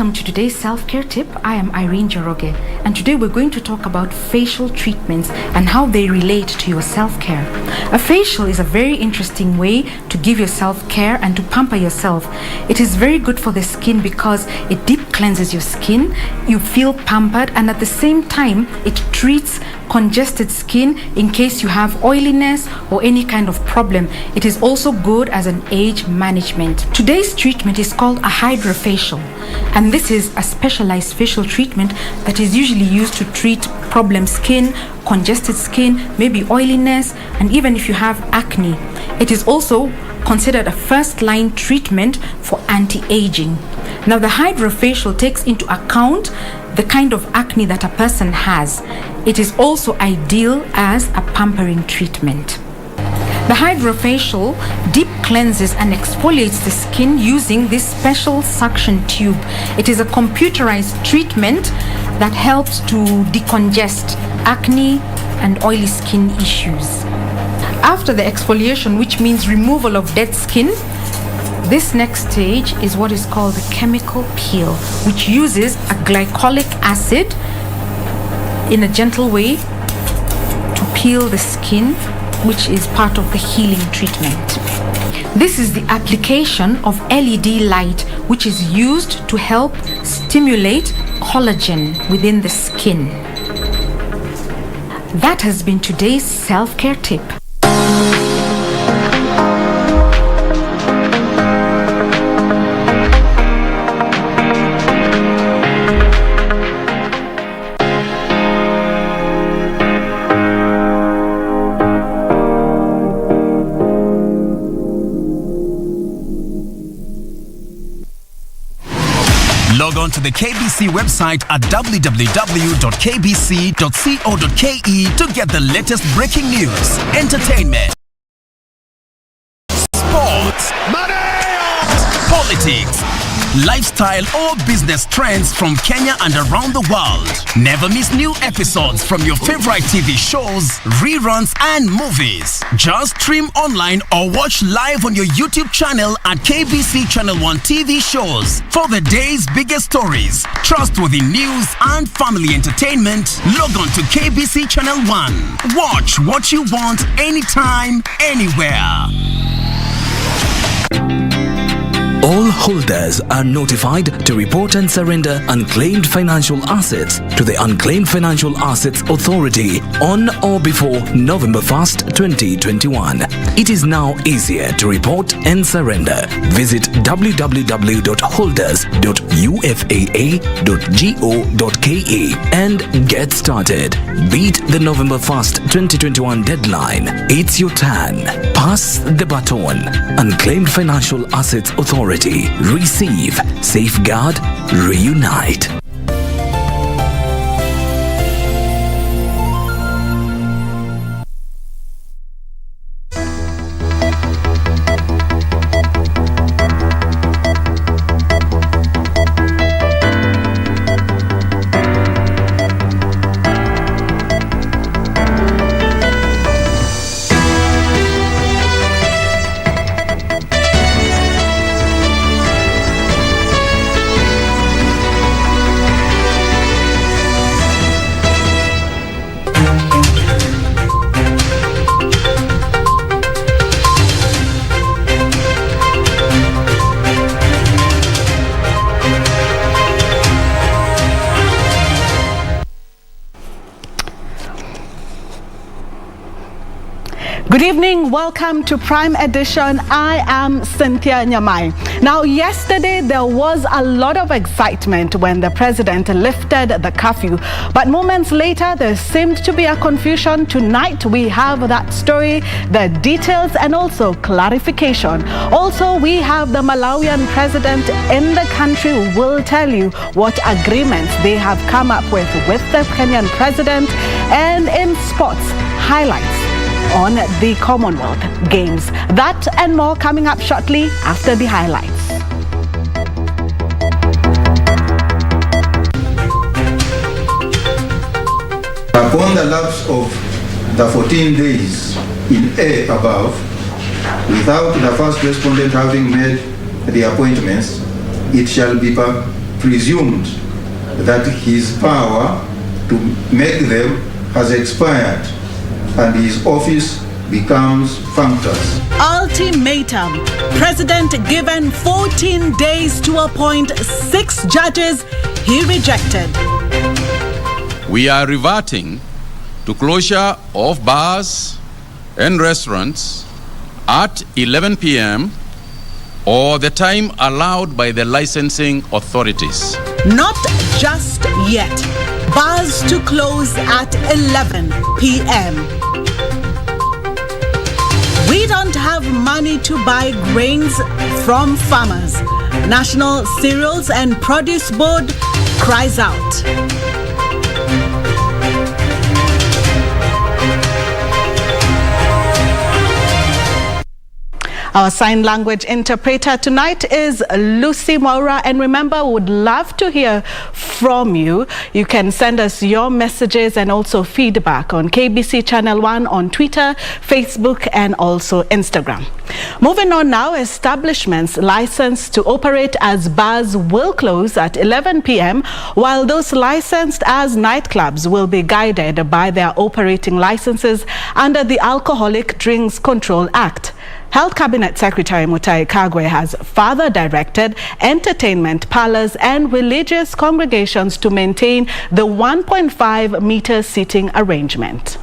welcome to today's self-care tip. I am Irene Njoroge, and today we're going to talk about facial treatments and how they relate to your self-care. A facial is a very interesting way to give yourself care and to pamper yourself. It is very good for the skin because it deep cleanses your skin, you feel pampered, and at the same time it treats congested skin in case you have oiliness or any kind of problem. It is also good as an age management. Today's treatment is called a hydrofacial, and this is a specialized facial treatment that is usually used to treat problem skin, congested skin, maybe oiliness, and even if you have acne. It is also considered a first-line treatment for anti-aging. Now, the hydrofacial takes into account the kind of acne that a person has. It is also ideal as a pampering treatment. The hydrofacial deep cleanses and exfoliates the skin using this special suction tube. It is a computerized treatment that helps to decongest acne and oily skin issues. After the exfoliation, which means removal of dead skin, this next stage is what is called the chemical peel, which uses a glycolic acid in a gentle way to peel the skin, which is part of the healing treatment. This is the application of LED light, which is used to help stimulate collagen within the skin. That has been today's self-care tip. Log on to the KBC website at www.kbc.co.ke to get the latest breaking news, entertainment, sports, politics, lifestyle or business trends from Kenya and around the world. Never miss new episodes from your favorite TV shows, reruns and movies. Just stream online or watch live on your YouTube channel at KBC Channel 1 TV shows. For the day's biggest stories, trustworthy news and family entertainment, log on to KBC Channel 1. Watch what you want anytime, anywhere. All holders are notified to report and surrender unclaimed financial assets to the Unclaimed Financial Assets Authority on or before November 1st, 2021. It is now easier to report and surrender. Visit www.holders.ufaa.go.ke and get started. Beat the November 1st, 2021 deadline. It's your turn. Pass the baton. Unclaimed Financial Assets Authority. Receive, safeguard, reunite. Good evening, welcome to Prime Edition. I am Cynthia Nyamai. Now, yesterday there was a lot of excitement when the president lifted the curfew, but moments later there seemed to be a confusion. Tonight we have that story, the details and also clarification. Also, we have the Malawian president in the country who will tell you what agreements they have come up with the Kenyan president, and in sports, highlights on the Commonwealth Games. That and more coming up shortly after the highlights. Upon the lapse of the 14 days in A above, without the first respondent having made the appointments, it shall be presumed that his power to make them has expired and his office becomes functus. Ultimatum. President given 14 days to appoint 6 judges. He rejected. We are reverting to closure of bars and restaurants at 11 p.m. or the time allowed by the licensing authorities. Not just yet. Bars to close at 11 p.m. We don't have money to buy grains from farmers. National Cereals and Produce Board cries out. Our sign language interpreter tonight is Lucy Maura, and remember, we would love to hear from you. You can send us your messages and also feedback on KBC Channel 1 on Twitter, Facebook, and also Instagram. Moving on now, establishments licensed to operate as bars will close at 11 p.m. while those licensed as nightclubs will be guided by their operating licenses under the Alcoholic Drinks Control Act. Health Cabinet Secretary Mutahi Kagwe has further directed entertainment parlors and religious congregations to maintain the 1.5-meter seating arrangement.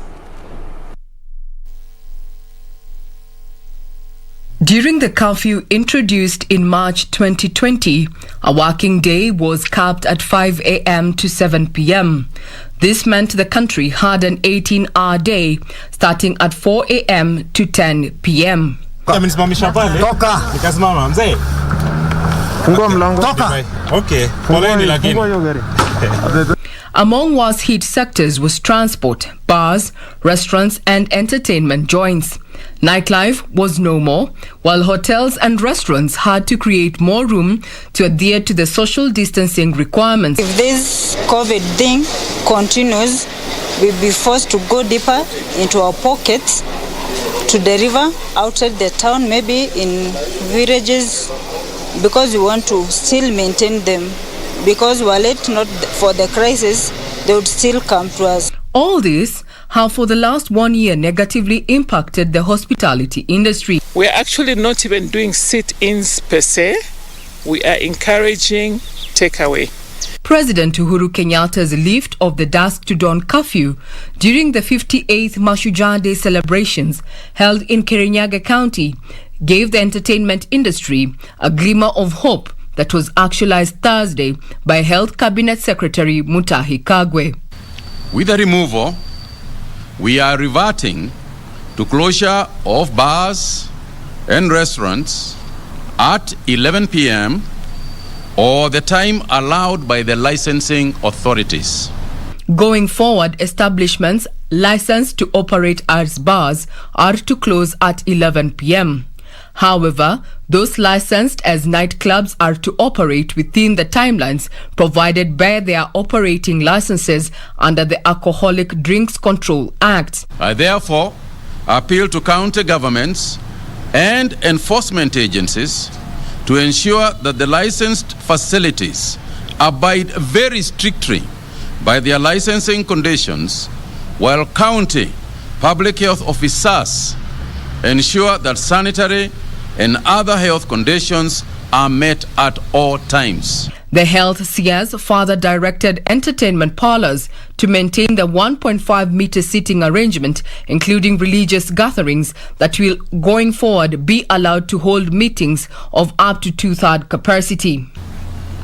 During the curfew introduced in March 2020, a working day was capped at 5 a.m. to 7 p.m. This meant the country had an 18-hour day starting at 4 a.m. to 10 p.m. Toka. Nikasimama mzee. Fungua mlango. Toka. Okay. Poleni lakini. Among worst hit sectors was transport, bars, restaurants and entertainment joints. Nightlife was no more, while hotels and restaurants had to create more room to adhere to the social distancing requirements. If this COVID thing continues, we'll be forced to go deeper into our pockets to deliver outside the town, maybe in villages, because we want to still maintain them. Because were it not for the crisis, they would still come to us. All this have for the last 1 year negatively impacted the hospitality industry. We are actually not even doing sit-ins per se. We are encouraging takeaway. President Uhuru Kenyatta's lift of the dusk to dawn curfew during the 58th Mashujaa Day celebrations held in Kirinyaga County gave the entertainment industry a glimmer of hope that was actualized Thursday by Health Cabinet Secretary Mutahi Kagwe. With the removal, we are reverting to closure of bars and restaurants at 11 p.m. or the time allowed by the licensing authorities. Going forward, establishments licensed to operate as bars are to close at 11 p.m. However, those licensed as nightclubs are to operate within the timelines provided by their operating licenses under the Alcoholic Drinks Control Act. I therefore appeal to county governments and enforcement agencies to ensure that the licensed facilities abide very strictly by their licensing conditions, while county public health officers ensure that sanitary and other health conditions are met at all times. The health CS further directed entertainment parlors to maintain the 1.5-meter seating arrangement, including religious gatherings that will, going forward, be allowed to hold meetings of up to 2/3 capacity.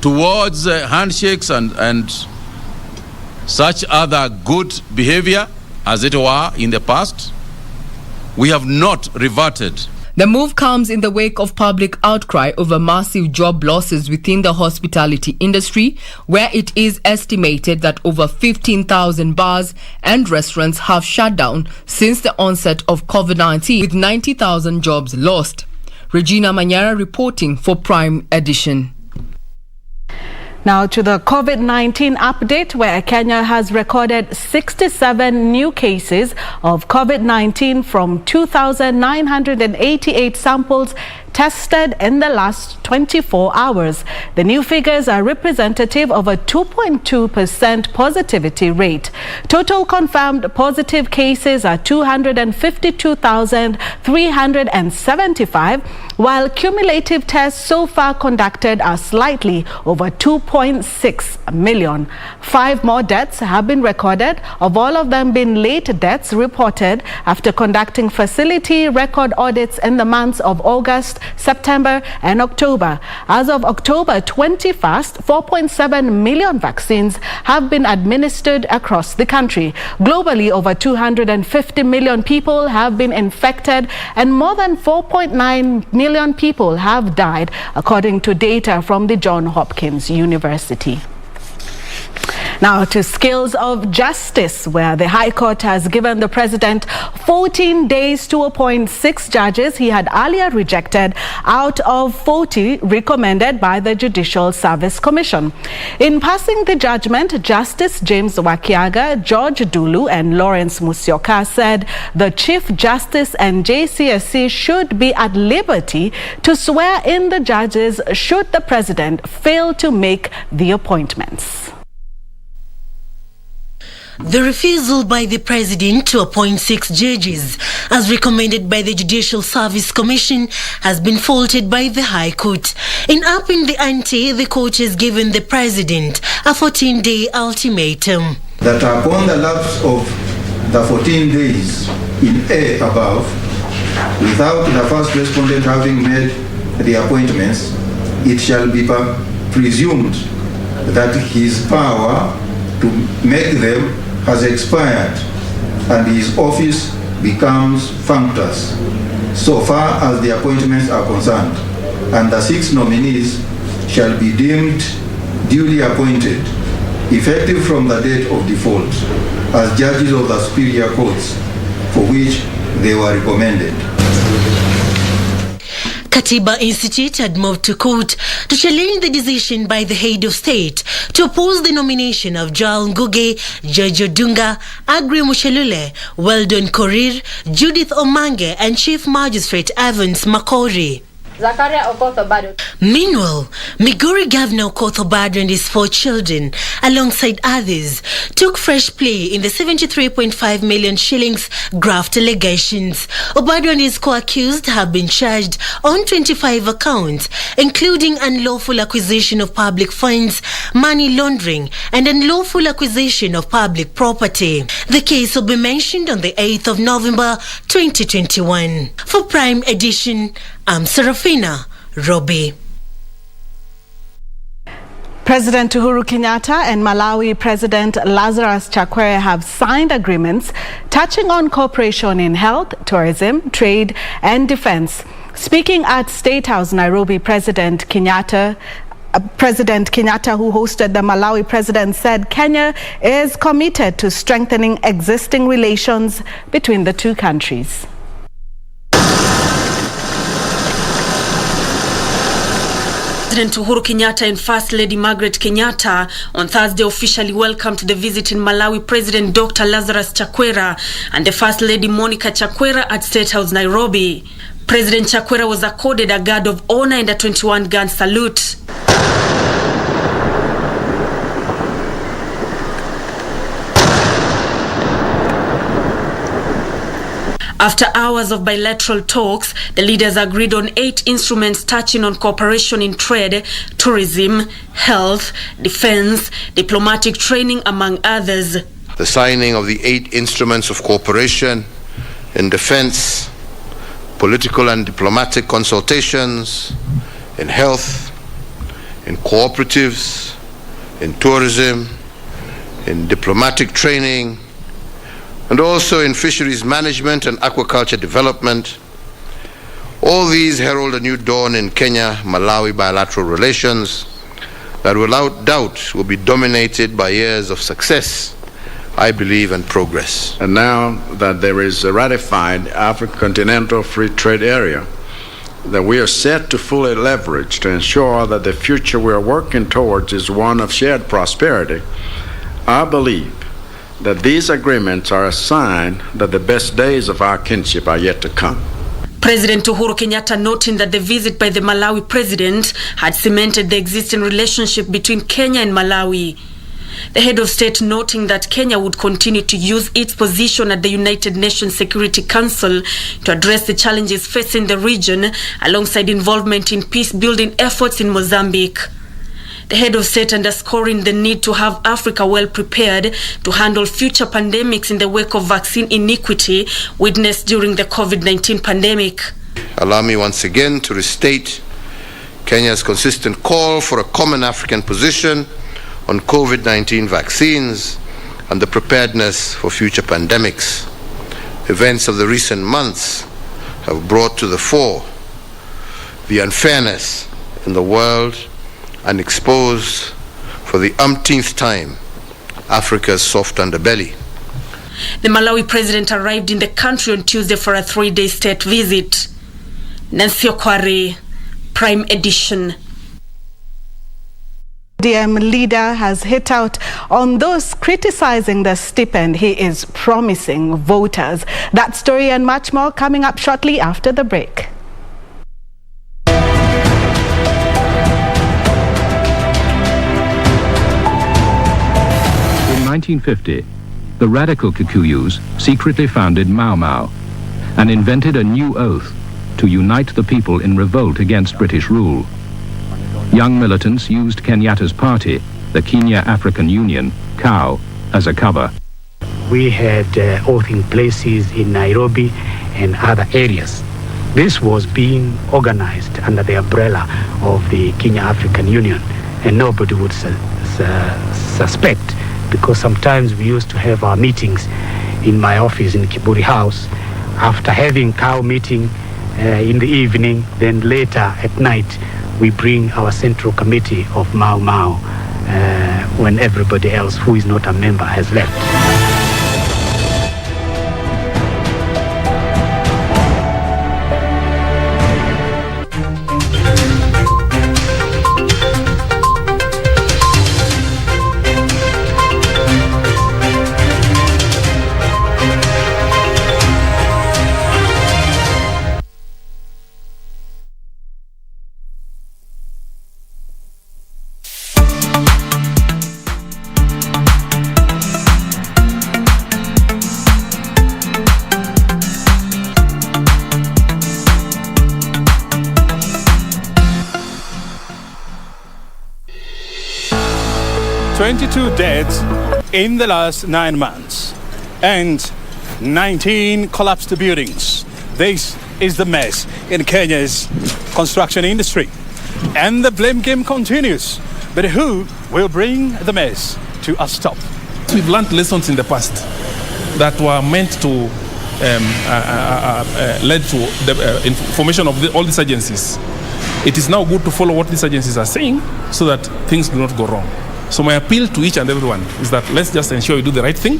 Towards handshakes and such other good behavior, as it were, in the past, we have not reverted. The move comes in the wake of public outcry over massive job losses within the hospitality industry, where it is estimated that over 15,000 bars and restaurants have shut down since the onset of COVID-19, with 90,000 jobs lost. Regina Manyara reporting for Prime Edition. Now to the COVID-19 update, where Kenya has recorded 67 new cases of COVID-19 from 2,988 samples tested in the last 24 hours. The new figures are representative of a 2.2% positivity rate. Total confirmed positive cases are 252,375, while cumulative tests so far conducted are slightly over 2.6 million. 5 more deaths have been recorded, of all of them being late deaths reported after conducting facility record audits in the months of August, September and October. As of October 21st, 4.7 million vaccines have been administered across the country. Globally, over 250 million people have been infected and more than 4.9 million people have died, according to data from the Johns Hopkins University. Now to Scales of Justice, where the High Court has given the President 14 days to appoint 6 judges he had earlier rejected out of 40 recommended by the Judicial Service Commission. In passing the judgment, Justice James Wakiaga, George Dulu and Lawrence Musyoka said the Chief Justice and JCSC should be at liberty to swear in the judges should the President fail to make the appointments. The refusal by the President to appoint 6 judges, as recommended by the Judicial Service Commission, has been faulted by the High Court. In upping the ante, the court has given the President a 14-day ultimatum. That upon the lapse of the 14 days in A above, without the first respondent having made the appointments, it shall be presumed that his power to make them has expired and his office becomes functus so far as the appointments are concerned, and the 6 nominees shall be deemed duly appointed effective from the date of default as judges of the superior courts for which they were recommended. Katiba Institute had moved to court to challenge the decision by the head of state to oppose the nomination of Joel Ngugi, Jojo Dunga, Agri Mushelule, Weldon Korir, Judith Omange and Chief Magistrate Evans Makori. Meanwhile, Migori Governor Okoth Obado and his 4 children, alongside others, took fresh play in the 73.5 million shillings graft allegations. Obado and his co-accused have been charged on 25 accounts, including unlawful acquisition of public funds, money laundering, and unlawful acquisition of public property. The case will be mentioned on the 8th of November 2021. For Prime Edition, I'm Serafina Robbie. President Uhuru Kenyatta and Malawi President Lazarus Chakwera have signed agreements touching on cooperation in health, tourism, trade and defense. Speaking at State House, Nairobi, President Kenyatta, who hosted the Malawi president, said Kenya is committed to strengthening existing relations between the two countries. President Uhuru Kenyatta and First Lady Margaret Kenyatta on Thursday officially welcomed the visit in Malawi President Dr. Lazarus Chakwera and the First Lady Monica Chakwera at State House, Nairobi. President Chakwera was accorded a guard of honor and a 21-gun salute. After hours of bilateral talks, the leaders agreed on 8 instruments touching on cooperation in trade, tourism, health, defense, diplomatic training, among others. The signing of the 8 instruments of cooperation in defense, political and diplomatic consultations, in health, in cooperatives, in tourism, in diplomatic training, and also in fisheries management and aquaculture development. All these herald a new dawn in Kenya-Malawi bilateral relations that without doubt will be dominated by years of success, I believe, and progress. And now that there is a ratified African Continental Free Trade Area that we are set to fully leverage to ensure that the future we are working towards is one of shared prosperity, I believe that these agreements are a sign that the best days of our kinship are yet to come. President Uhuru Kenyatta noting that the visit by the Malawi president had cemented the existing relationship between Kenya and Malawi. The head of state noting that Kenya would continue to use its position at the United Nations Security Council to address the challenges facing the region alongside involvement in peace-building efforts in Mozambique. The head of state underscoring the need to have Africa well prepared to handle future pandemics in the wake of vaccine iniquity witnessed during the COVID-19 pandemic. Allow me once again to restate Kenya's consistent call for a common African position on COVID-19 vaccines and the preparedness for future pandemics. Events of the recent months have brought to the fore the unfairness in the world and exposed for the umpteenth time Africa's soft underbelly. The Malawi president arrived in the country on Tuesday for a 3-day state visit. Nancy Okware, Prime Edition. DiEM leader has hit out on those criticizing the stipend he is promising voters. That story and much more coming up shortly after the break. In 1950, the radical Kikuyus secretly founded Mau Mau and invented a new oath to unite the people in revolt against British rule. Young militants used Kenyatta's party, the Kenya African Union, KAU, as a cover. We had oathing places in Nairobi and other areas. This was being organized under the umbrella of the Kenya African Union, and nobody would suspect, because sometimes we used to have our meetings in my office in Kiburi House. After having KAU meeting in the evening, then later at night, we bring our central committee of Mau Mau when everybody else who is not a member has left. Dead in the last 9 months and 19 collapsed buildings. This is the mess in Kenya's construction industry, and the blame game continues. But who will bring the mess to a stop? We've learned lessons in the past that were meant to lead to the formation of all these agencies. It is now good to follow what these agencies are saying so that things do not go wrong. So my appeal to each and everyone is that let's just ensure we do the right thing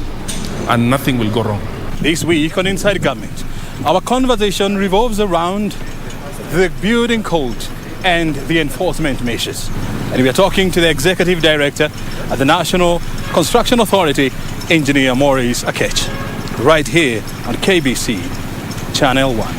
and nothing will go wrong. This week on Inside Government, our conversation revolves around the building code and the enforcement measures. And we are talking to the Executive Director at the National Construction Authority, Engineer Maurice Akech, right here on KBC Channel 1.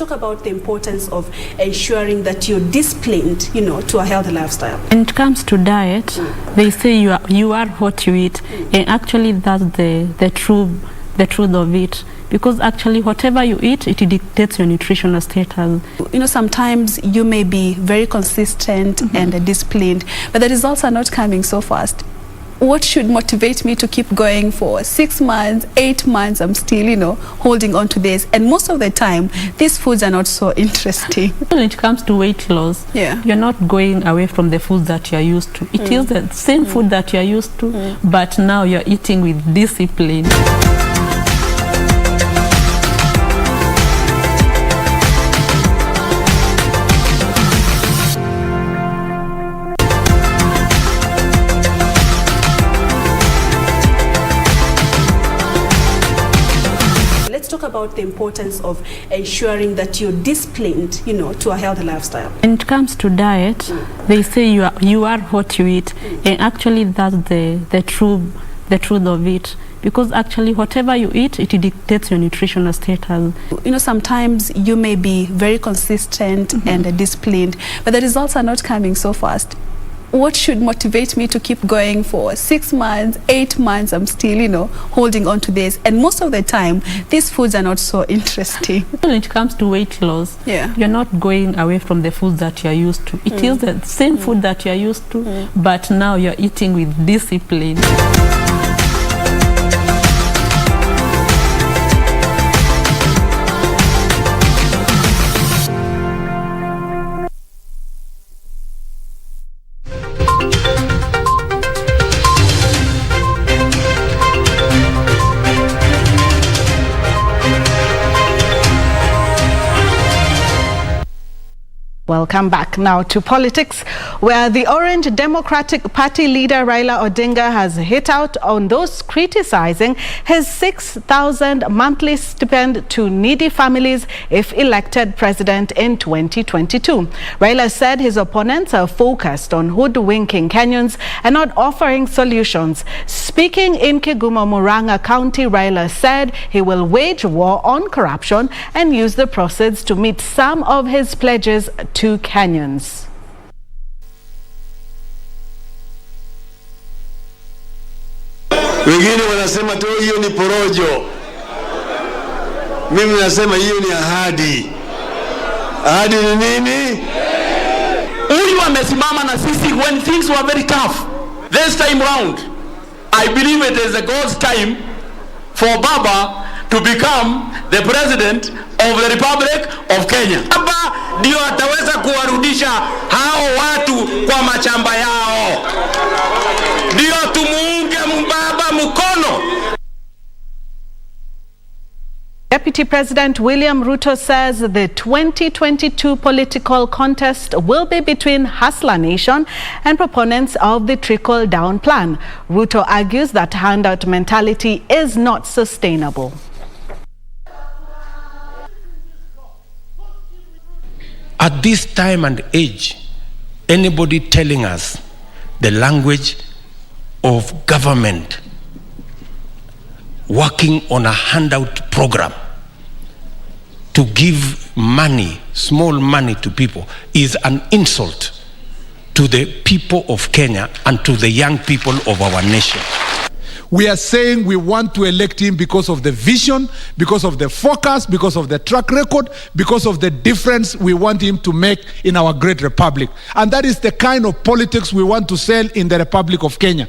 About the importance of ensuring that you're disciplined, to a healthy lifestyle. When it comes to diet, they say you are what you eat, and actually that's the truth of it. Because actually whatever you eat, it dictates your nutritional status. Sometimes you may be very consistent and disciplined, but the results are not coming so fast. What should motivate me to keep going for 6 months, 8 months? I'm still, holding on to this. And most of the time, these foods are not so interesting. When it comes to weight loss, you're not going away from the food that you're used to. It is the same food that you're used to, but now you're eating with discipline. about the importance of ensuring that you're disciplined, to a healthy lifestyle. When it comes to diet, they say you are what you eat, and actually that's the truth of it. Because actually whatever you eat, it dictates your nutritional status. Sometimes you may be very consistent and disciplined, but the results are not coming so fast. What should motivate me to keep going for 6 months, 8 months? I'm still, holding on to this. And most of the time, these foods are not so interesting. When it comes to weight loss, you're not going away from the foods that you're used to. It is the same food that you're used to, but now you're eating with discipline. Welcome back now to politics, where the Orange Democratic Party leader Raila Odinga has hit out on those criticizing his 6,000 monthly stipend to needy families if elected president in 2022. Raila said his opponents are focused on hoodwinking Kenyans and not offering solutions. Speaking in Kigumo, Murang'a County, Raila said he will wage war on corruption and use the proceeds to meet some of his pledges to Kenyans. Wengine wanasema tu hiyo ni porojo. Mimi nasema hiyo ni ahadi. Ahadi ni nini? Huyu amesimama na sisi when things were very tough. This time round, I believe it is a God's time for Baba to become the president of the Republic of Kenya. Baba ndio ataweza kuwarudisha hao watu kwa machamba yao. Ndio tumuunge Baba mkono. Deputy President William Ruto says the 2022 political contest will be between Hustler Nation and proponents of the trickle-down plan. Ruto argues that handout mentality is not sustainable. At this time and age, anybody telling us the language of government working on a handout program to give money, small money to people, is an insult to the people of Kenya and to the young people of our nation. We are saying we want to elect him because of the vision, because of the focus, because of the track record, because of the difference we want him to make in our great republic. And that is the kind of politics we want to sell in the Republic of Kenya.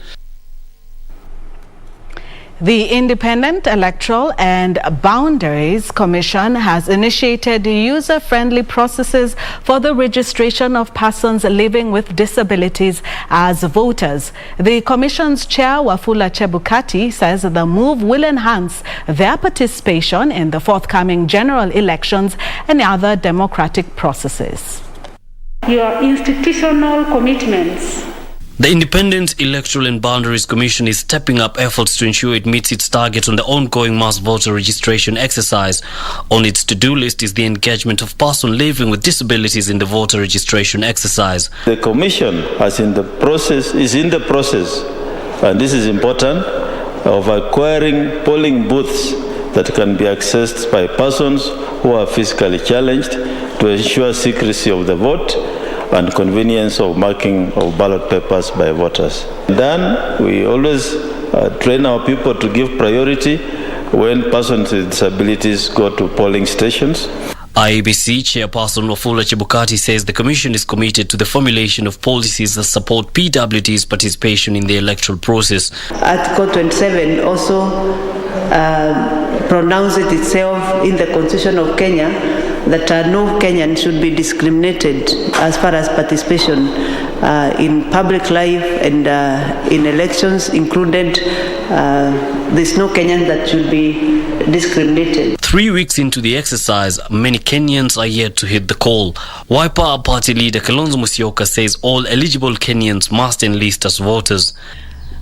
The Independent Electoral and Boundaries Commission has initiated user-friendly processes for the registration of persons living with disabilities as voters. The Commission's chair, Wafula Chebukati, says the move will enhance their participation in the forthcoming general elections and other democratic processes. Your institutional commitments. The Independent Electoral and Boundaries Commission is stepping up efforts to ensure it meets its target on the ongoing mass voter registration exercise. On its to-do list is the engagement of persons living with disabilities in the voter registration exercise. The Commission is in the process, and this is important, of acquiring polling booths that can be accessed by persons who are physically challenged to ensure secrecy of the vote and convenience of marking of ballot papers by voters. Then we always train our people to give priority when persons with disabilities go to polling stations. IEBC Chairperson Wafula Chebukati says the Commission is committed to the formulation of policies that support PWD's participation in the electoral process. Article 27 also pronounces itself in the Constitution of Kenya that no Kenyan should be discriminated as far as participation in public life and in elections included. There's no Kenyan that should be discriminated. 3 weeks into the exercise, many Kenyans are yet to hit the call. Wiper Party leader Kalonzo Musyoka says all eligible Kenyans must enlist as voters.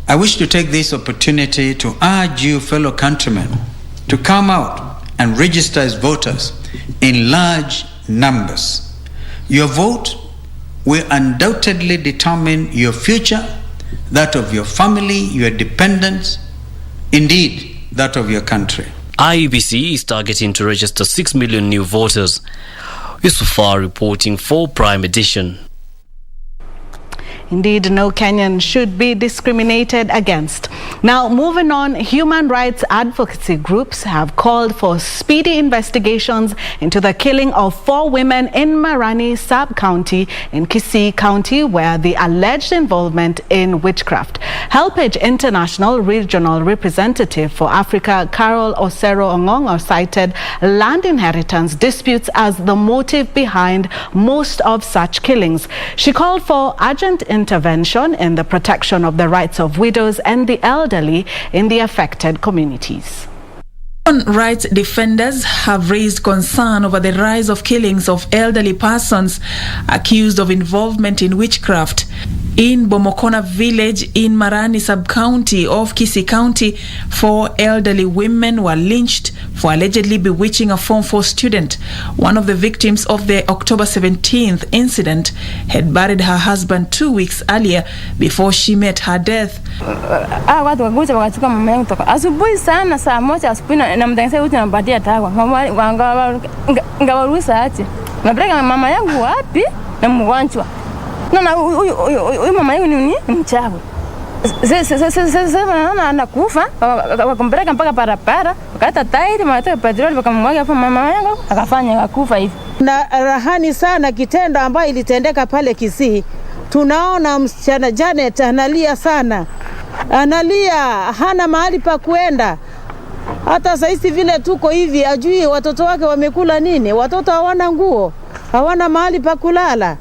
I wish to take this opportunity to urge you fellow countrymen to come out and register as voters in large numbers. Your vote will undoubtedly determine your future, that of your family, your dependents, indeed, that of your country. IEBC is targeting to register 6 million new voters. Yusufar reporting for Prime Edition. Indeed, no Kenyan should be discriminated against. Now, moving on, human rights advocacy groups have called for speedy investigations into the killing of 4 women in Marani sub-county in Kisii County, where the alleged involvement in witchcraft. Helpage International Regional Representative for Africa, Carol Osero Ongongo, cited land inheritance disputes as the motive behind most of such killings. She called for urgent intervention in the protection of the rights of widows and the elderly in the affected communities. Human rights defenders have raised concern over the rise of killings of elderly persons accused of involvement in witchcraft. In Bomokona village in Marani sub-county of Kisii County, 4 elderly women were lynched for allegedly bewitching a Form 4 student. One of the victims of the October 17th incident had buried her husband 2 weeks earlier before she met her death. Watu wakuja wakachukua mama yangu toka asubuhi sana, saa moja asubuhi na mtangaza uti nampatia tawa ngawaruhusa aje napeleka mama yangu wapi na mgonjwa na huyu mama yangu ni mchawi. Sasa anakufa wakampeleka mpaka barabara wakata tairi matoa petroli wakamwaga hapo mama yangu akafanya akakufa hivi. Na rahani sana kitendo ambayo ilitendeka pale Kisii. Tunaona msichana Janet analia sana. Analia, hana mahali pa kuenda. Hata sasa vile tuko hivi ajui watoto wake wamekula nini. Watoto hawana nguo, hawana mahali pa kulala.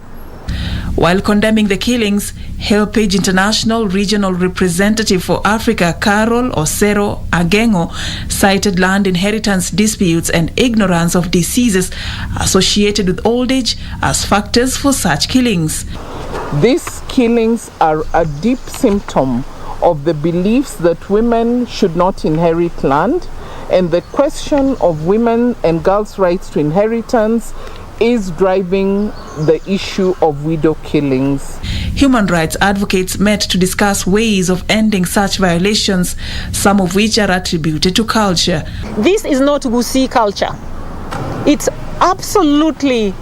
While condemning the killings, Helpage International Regional Representative for Africa, Carol Osero Ongongo, cited land inheritance disputes and ignorance of diseases associated with old age as factors for such killings. These killings are a deep symptom of the beliefs that women should not inherit land, and the question of women and girls' rights to inheritance is driving the issue of widow killings. Human rights advocates met to discuss ways of ending such violations, some of which are attributed to culture. This is not Gusii culture. It's absolutely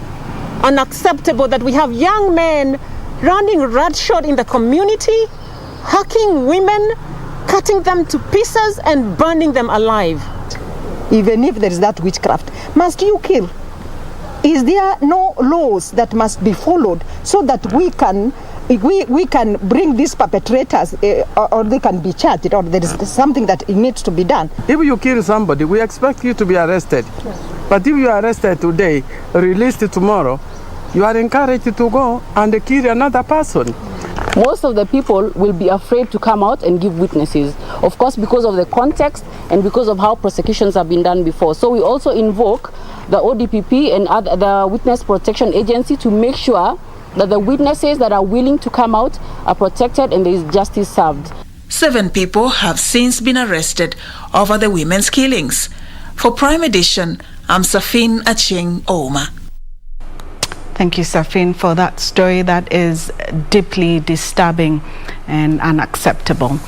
unacceptable that we have young men running roughshod in the community, hacking women, cutting them to pieces and burning them alive. Even if there is that witchcraft, must you kill? Is there no laws that must be followed so that we can bring these perpetrators or they can be charged, or there is something that needs to be done? If you kill somebody, we expect you to be arrested. Yes. But if you are arrested today, released tomorrow, you are encouraged to go and kill another person. Most of the people will be afraid to come out and give witnesses, of course, because of the context and because of how prosecutions have been done before. So we also invoke the ODPP and the Witness Protection Agency to make sure that the witnesses that are willing to come out are protected and there is justice served. 7 people have since been arrested over the women's killings. For Prime Edition, I'm Safin Acheng Oma. Thank you, Safin, for that story that is deeply disturbing and unacceptable.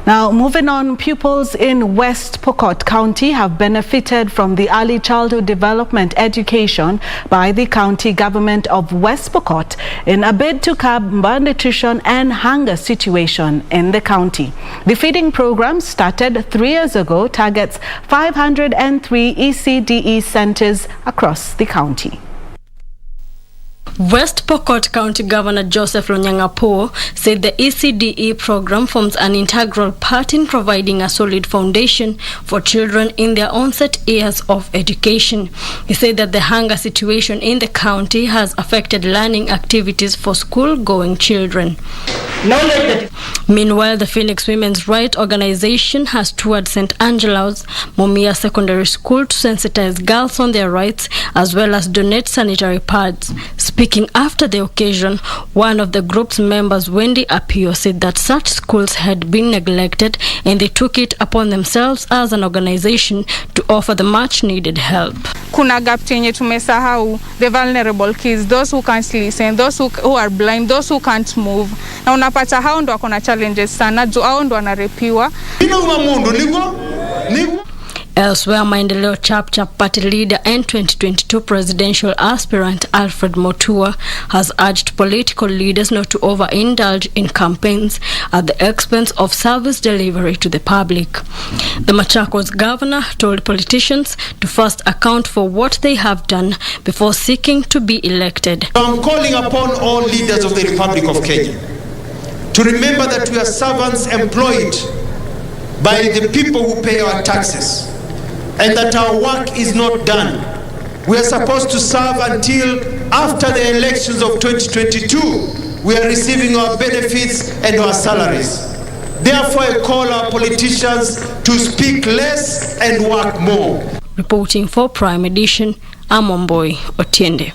Now, moving on, pupils in West Pokot County have benefited from the early childhood development education by the county government of West Pokot in a bid to curb malnutrition and hunger situation in the county. The feeding program, started 3 years ago, targets 503 ECDE centers across the county. West Pokot County Governor Joseph Lonyangapuo said the ECDE program forms an integral part in providing a solid foundation for children in their onset years of education. He said that the hunger situation in the county has affected learning activities for school-going children. Meanwhile, the Phoenix Women's Rights Organization has toured St. Angela's Mumia Secondary School to sensitize girls on their rights as well as donate sanitary pads. Speaking after the occasion, one of the group's members, Wendy Apio, said that such schools had been neglected and they took it upon themselves as an organization to offer the much needed help. Kuna gap chenye tumesahau, the vulnerable kids, those who can't listen, those who are blind, those who can't move. Na unapata hao ndo wako na challenges sana, juu hao ndo wanarepiwa. Elsewhere, Maendeleo Chap party leader and 2022 presidential aspirant Alfred Mutua has urged political leaders not to overindulge in campaigns at the expense of service delivery to the public. The Machakos governor told politicians to first account for what they have done before seeking to be elected. I'm calling upon all leaders of the Republic of Kenya to remember that we are servants employed by the people who pay our taxes, and that our work is not done. We are supposed to serve until after the elections of 2022. We are receiving our benefits and our salaries. Therefore, I call our politicians to speak less and work more. Reporting for Prime Edition, I'm Omboy Otiende.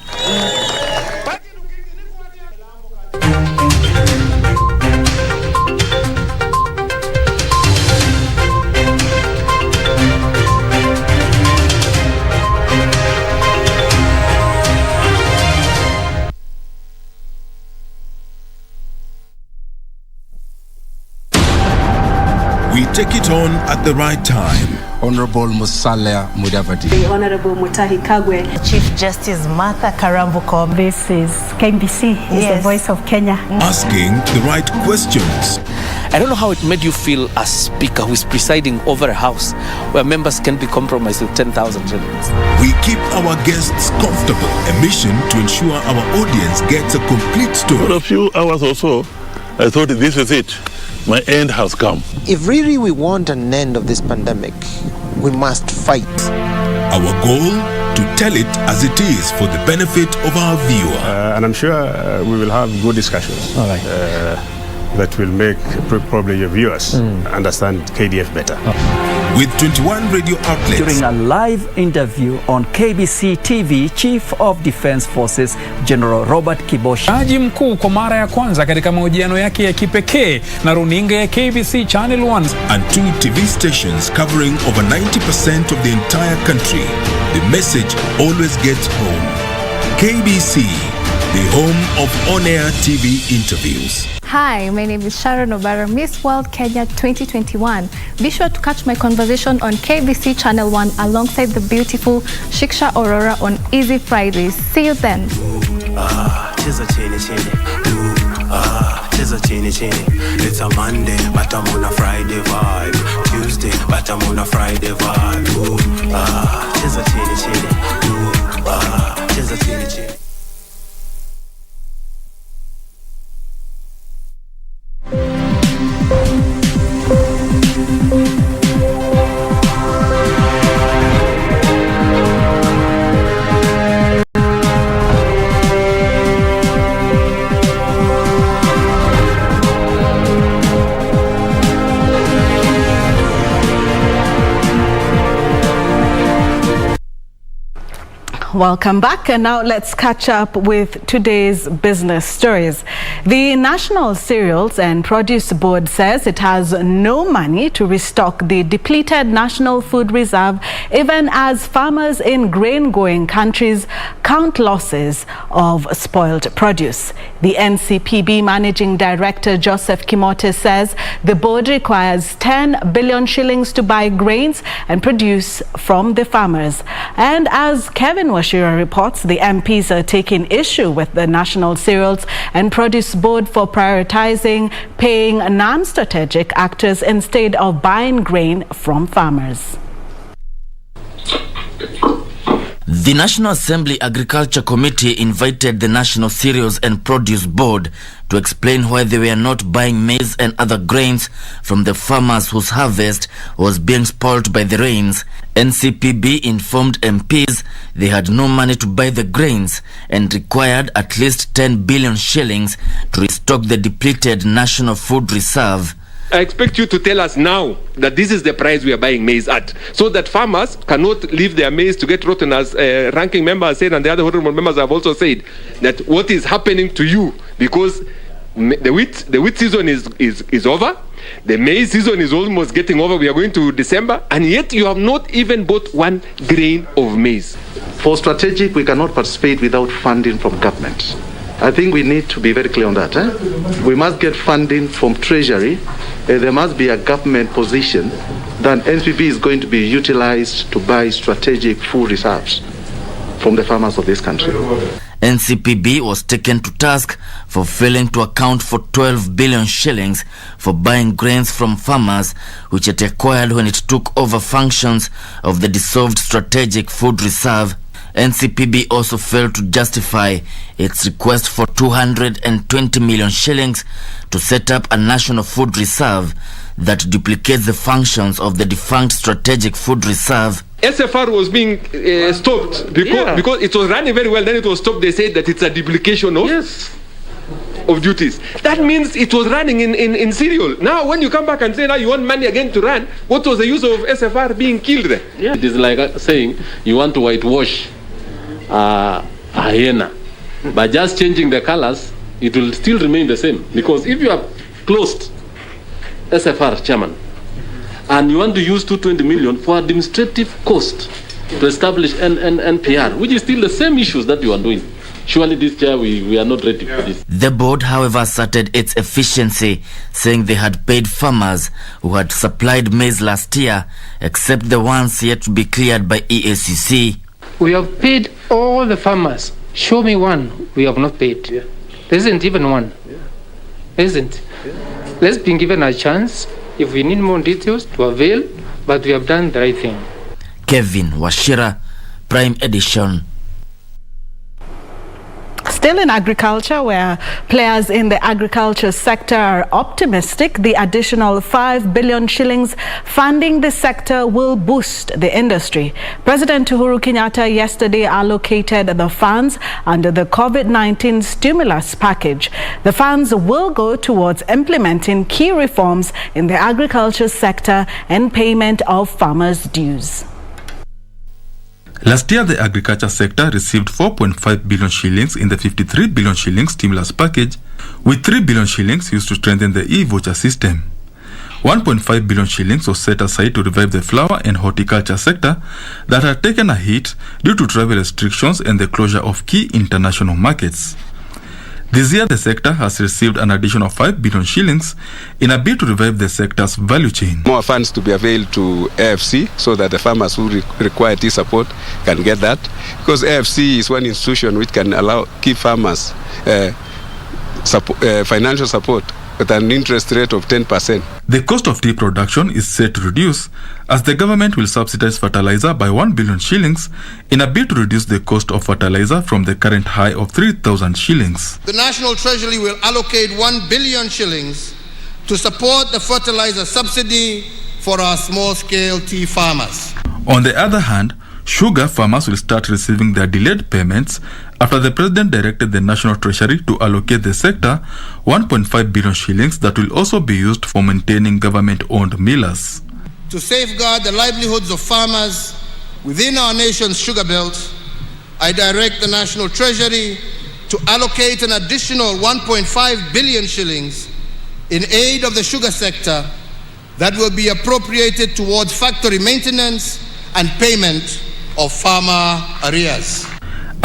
We take it on at the right time. Honorable Musalia Mudavadi. The Honorable Mutahi Kagwe. Chief Justice Martha Karambuko. This is KBC, is the voice of Kenya. Asking the right questions. I don't know how it made you feel as speaker who is presiding over a house where members can be compromised with 10,000 shillings. We keep our guests comfortable. A mission to ensure our audience gets a complete story. For a few hours or so, I thought this is it. My end has come. If really we want an end of this pandemic, we must fight. Our goal, to tell it as it is for the benefit of our viewer. And I'm sure we will have good discussions. All right. That will make probably your viewers understand KDF better. With 21 radio outlets. During a live interview on KBC TV, Chief of Defense Forces General Robert Kibosha. Jaji mkuu kwa mara ya kwanza katika mahojiano yake ya kipekee na runinga ya KBC Channel 1. And 2 TV stations covering over 90% of the entire country. The message always gets home. KBC, the home of on-air TV interviews. Hi, my name is Sharon Obara, Miss World Kenya 2021. Be sure to catch my conversation on KBC Channel 1 alongside the beautiful Shiksha Aurora on Easy Fridays. See you then. It's a Monday, but I'm on a Friday vibe. Tuesday, but I'm on a Friday vibe. Welcome back, and now let's catch up with today's business stories. The National Cereals and Produce Board says it has no money to restock the depleted National Food Reserve, even as farmers in grain-growing countries count losses of spoiled produce. The NCPB Managing Director Joseph Kimote says the board requires 10 billion shillings to buy grains and produce from the farmers. And as Kevin Washira reports, the MPs are taking issue with the National Cereals and Produce Board for prioritizing paying non-strategic actors instead of buying grain from farmers. The National Assembly Agriculture Committee invited the National Cereals and Produce Board to explain why they were not buying maize and other grains from the farmers whose harvest was being spoiled by the rains. NCPB informed MPs they had no money to buy the grains and required at least 10 billion shillings to restock the depleted National Food Reserve. I expect you to tell us now that this is the price we are buying maize at, so that farmers cannot leave their maize to get rotten, as ranking member has said, and the other honorable members have also said, that what is happening to you, because the wheat season is over, the maize season is almost getting over, we are going to December, and yet you have not even bought one grain of maize. For strategic, we cannot participate without funding from government. I think we need to be very clear on that. We must get funding from Treasury. There must be a government position that NPP is going to be utilized to buy strategic food reserves from the farmers of this country. NCPB was taken to task for failing to account for 12 billion shillings for buying grains from farmers, which it acquired when it took over functions of the dissolved Strategic Food Reserve. NCPB also failed to justify its request for 220 million shillings to set up a national food reserve that duplicates the functions of the defunct Strategic Food Reserve. SFR was being stopped because it was running very well, then it was stopped. They said that it's a duplication of duties. That means it was running in serial. Now when you come back and say now you want money again to run, what was the use of SFR being killed there? Yeah. It is like saying you want to whitewash a hyena. By just changing the colors, it will still remain the same. Because if you have closed SFR chairman and you want to use 220 million for administrative cost to establish NPR, which is still the same issues that you are doing, surely this year we are not ready for this. The board, however, asserted its efficiency, saying they had paid farmers who had supplied maize last year, except the ones yet to be cleared by EACC. We have paid all the farmers. Show me one we have not paid. There isn't even one. There isn't. Let's be given a chance, if we need more details, to avail, but we have done the right thing. Kevin Washira, Prime Edition. Still in agriculture, where players in the agriculture sector are optimistic, the additional 5 billion shillings funding the sector will boost the industry. President Uhuru Kenyatta yesterday allocated the funds under the COVID-19 stimulus package. The funds will go towards implementing key reforms in the agriculture sector and payment of farmers' dues. Last year, the agriculture sector received 4.5 billion shillings in the 53 billion shillings stimulus package, with 3 billion shillings used to strengthen the e-voucher system. 1.5 billion shillings was set aside to revive the flower and horticulture sector that had taken a hit due to travel restrictions and the closure of key international markets. This year, the sector has received an additional 5 billion shillings in a bid to revive the sector's value chain. More funds to be availed to AFC so that the farmers who require this support can get that. Because AFC is one institution which can give farmers financial support with an interest rate of 10%. The cost of tea production is set to reduce as the government will subsidize fertilizer by 1 billion shillings in a bid to reduce the cost of fertilizer from the current high of 3,000 shillings. The National Treasury will allocate 1 billion shillings to support the fertilizer subsidy for our small-scale tea farmers. On the other hand, sugar farmers will start receiving their delayed payments after the President directed the National Treasury to allocate the sector 1.5 billion shillings that will also be used for maintaining government-owned millers. To safeguard the livelihoods of farmers within our nation's sugar belt, I direct the National Treasury to allocate an additional 1.5 billion shillings in aid of the sugar sector that will be appropriated towards factory maintenance and payment of farmer arrears.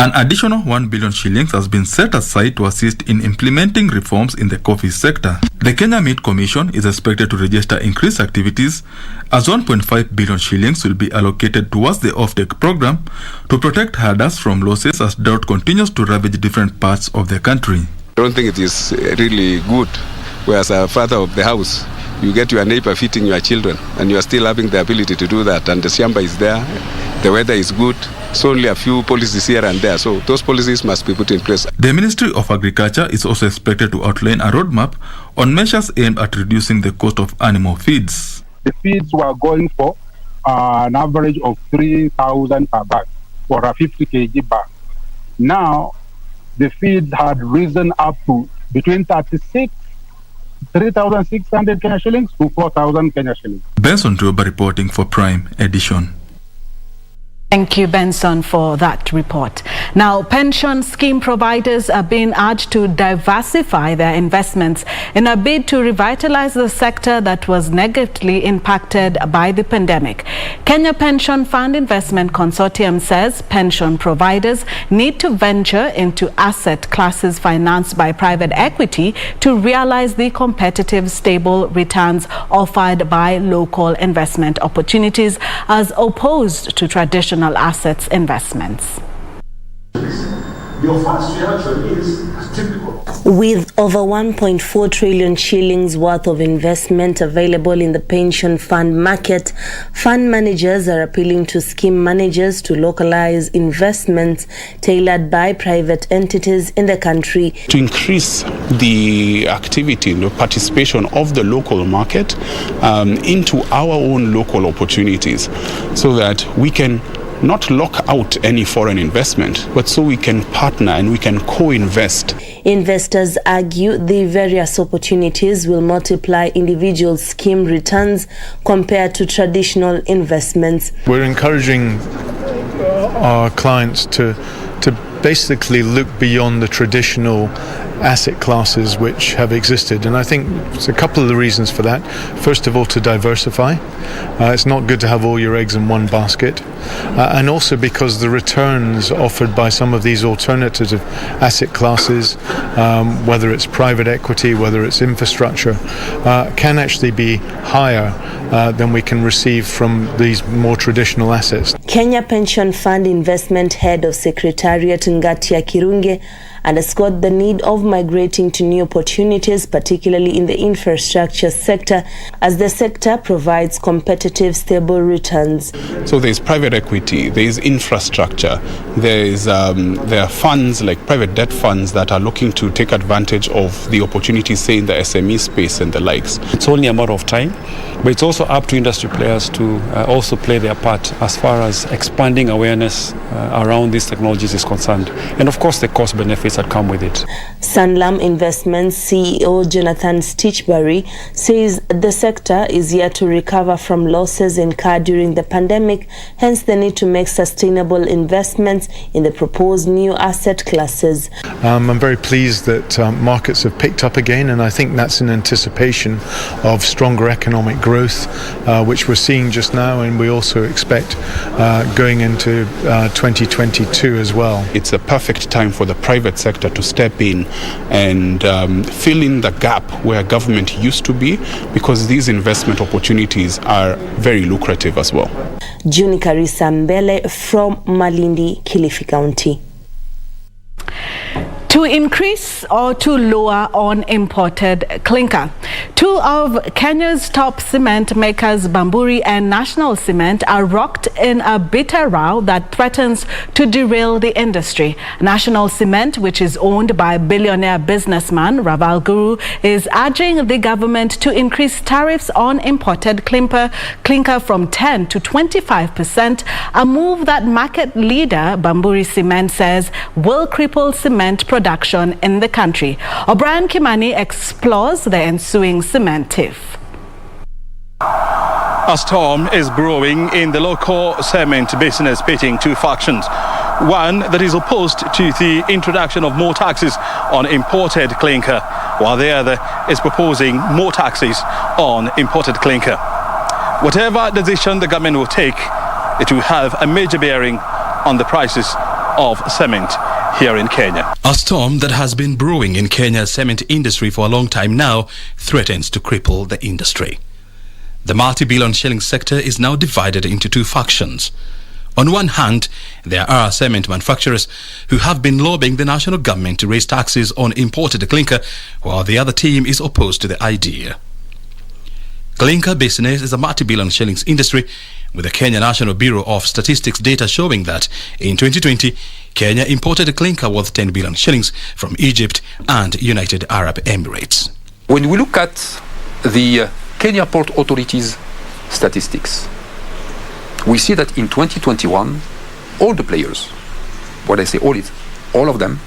An additional 1 billion shillings has been set aside to assist in implementing reforms in the coffee sector. The Kenya Meat Commission is expected to register increased activities as 1.5 billion shillings will be allocated towards the offtake program to protect herders from losses as drought continues to ravage different parts of the country. I don't think it is really good, whereas a father of the house, you get your neighbor feeding your children and you are still having the ability to do that, and the shamba is there, the weather is good. It's only a few policies here and there, so those policies must be put in place. The Ministry of Agriculture is also expected to outline a roadmap on measures aimed at reducing the cost of animal feeds. The feeds were going for an average of 3,000 per bag for a 50 kg bag. Now, the feed had risen up to between 36 3,600 Kenya shillings to 4,000 Kenya shillings. Benson Droba reporting for Prime Edition. Thank you, Benson, for that report. Now, pension scheme providers are being urged to diversify their investments in a bid to revitalize the sector that was negatively impacted by the pandemic. Kenya Pension Fund Investment Consortium says pension providers need to venture into asset classes financed by private equity to realize the competitive, stable returns offered by local investment opportunities as opposed to traditional assets investments. Your first reaction is typical. With over 1.4 trillion shillings worth of investment available in the pension fund market, fund managers are appealing to scheme managers to localize investments tailored by private entities in the country. To increase the activity and the participation of the local market into our own local opportunities so that we can not lock out any foreign investment, but so we can partner and we can co-invest. Investors argue the various opportunities will multiply individual scheme returns compared to traditional investments. We're encouraging our clients to basically look beyond the traditional asset classes which have existed, and I think there's a couple of the reasons for that. First of all, to diversify. It's not good to have all your eggs in one basket, and also because the returns offered by some of these alternative asset classes, whether it's private equity, whether it's infrastructure, can actually be higher than we can receive from these more traditional assets. Kenya Pension Fund Investment Head of Secretariat Ngatia Kirunge underscored the need of migrating to new opportunities, particularly in the infrastructure sector, as the sector provides competitive, stable returns. So there is private equity, there is infrastructure, there are funds like private debt funds that are looking to take advantage of the opportunities, say in the SME space and the likes. It's only a matter of time, but it's also up to industry players to also play their part as far as expanding awareness around these technologies is concerned, and of course the cost benefits that come with it. Sanlam Investments CEO Jonathan Stitchbury says the sector is yet to recover from losses incurred during the pandemic, hence the need to make sustainable investments in the proposed new asset classes. I'm very pleased that markets have picked up again, and I think that's in anticipation of stronger economic growth, which we're seeing just now, and we also expect going into 2022 as well. It's a perfect time for the private sector to step in and fill in the gap where government used to be, because these investment opportunities are very lucrative as well. Juni Karisa Mbele from Malindi, Kilifi County. To increase or to lower on imported clinker. Two of Kenya's top cement makers, Bamburi and National Cement, are rocked in a bitter row that threatens to derail the industry. National Cement, which is owned by billionaire businessman Raval Guru, is urging the government to increase tariffs on imported clinker from 10 to 25%, a move that market leader Bamburi Cement says will cripple cement production in the country. O'Brien Kimani explores the ensuing cement tiff. A storm is brewing in the local cement business, pitting two factions. One that is opposed to the introduction of more taxes on imported clinker, while the other is proposing more taxes on imported clinker. Whatever decision the government will take, it will have a major bearing on the prices of cement here in Kenya. A storm that has been brewing in Kenya's cement industry for a long time now threatens to cripple the industry. The multi-billion shilling sector is now divided into two factions. On one hand, there are cement manufacturers who have been lobbying the national government to raise taxes on imported clinker, while the other team is opposed to the idea. Clinker business is a multi-billion shillings industry, with the Kenya National Bureau of Statistics data showing that in 2020, Kenya imported clinker worth 10 billion shillings from Egypt and United Arab Emirates. When we look at the Kenya Port Authority's statistics, we see that in 2021, all the players, what I say all of them,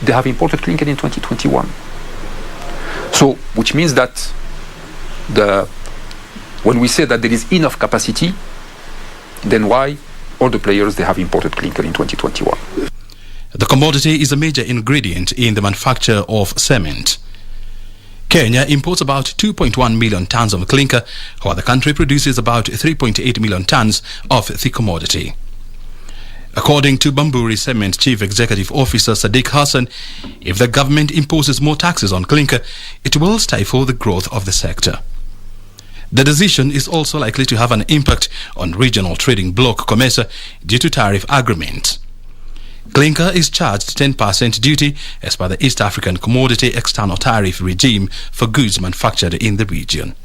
they have imported clinker in 2021. So, which means that when we say that there is enough capacity, then why all the players, they have imported clinker in 2021? The commodity is a major ingredient in the manufacture of cement. Kenya imports about 2.1 million tons of clinker, while the country produces about 3.8 million tons of the commodity. According to Bamburi Cement Chief Executive Officer Sadiq Hassan, if the government imposes more taxes on clinker, it will stifle the growth of the sector. The decision is also likely to have an impact on regional trading bloc COMESA due to tariff agreement. Clinker is charged 10% duty as per the East African Commodity External Tariff Regime for goods manufactured in the region.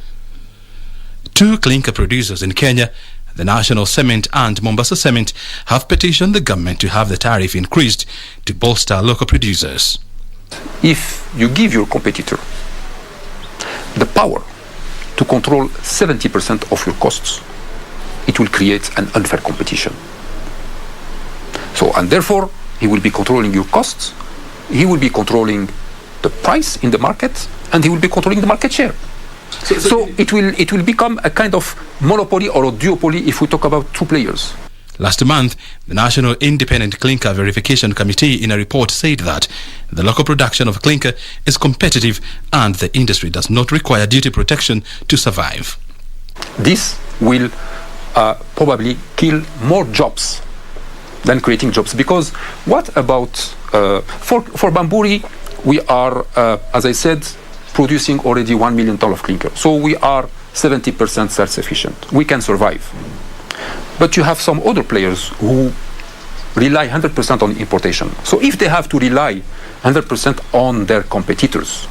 Two clinker producers in Kenya, the National Cement and Mombasa Cement, have petitioned the government to have the tariff increased to bolster local producers. If you give your competitor the power to control 70% of your costs, it will create an unfair competition. So, and therefore, he will be controlling your costs, he will be controlling the price in the market, and he will be controlling the market share. So it will become a kind of monopoly or a duopoly if we talk about two players. Last month, the National Independent Clinker Verification Committee in a report said that the local production of clinker is competitive and the industry does not require duty protection to survive. This will probably kill more jobs than creating jobs, because what about for Bamburi, we are as I said, producing already 1 million ton of clinker, so we are 70% self-sufficient. We can survive. But you have some other players who rely 100% on importation. So if they have to rely 100% on their competitors,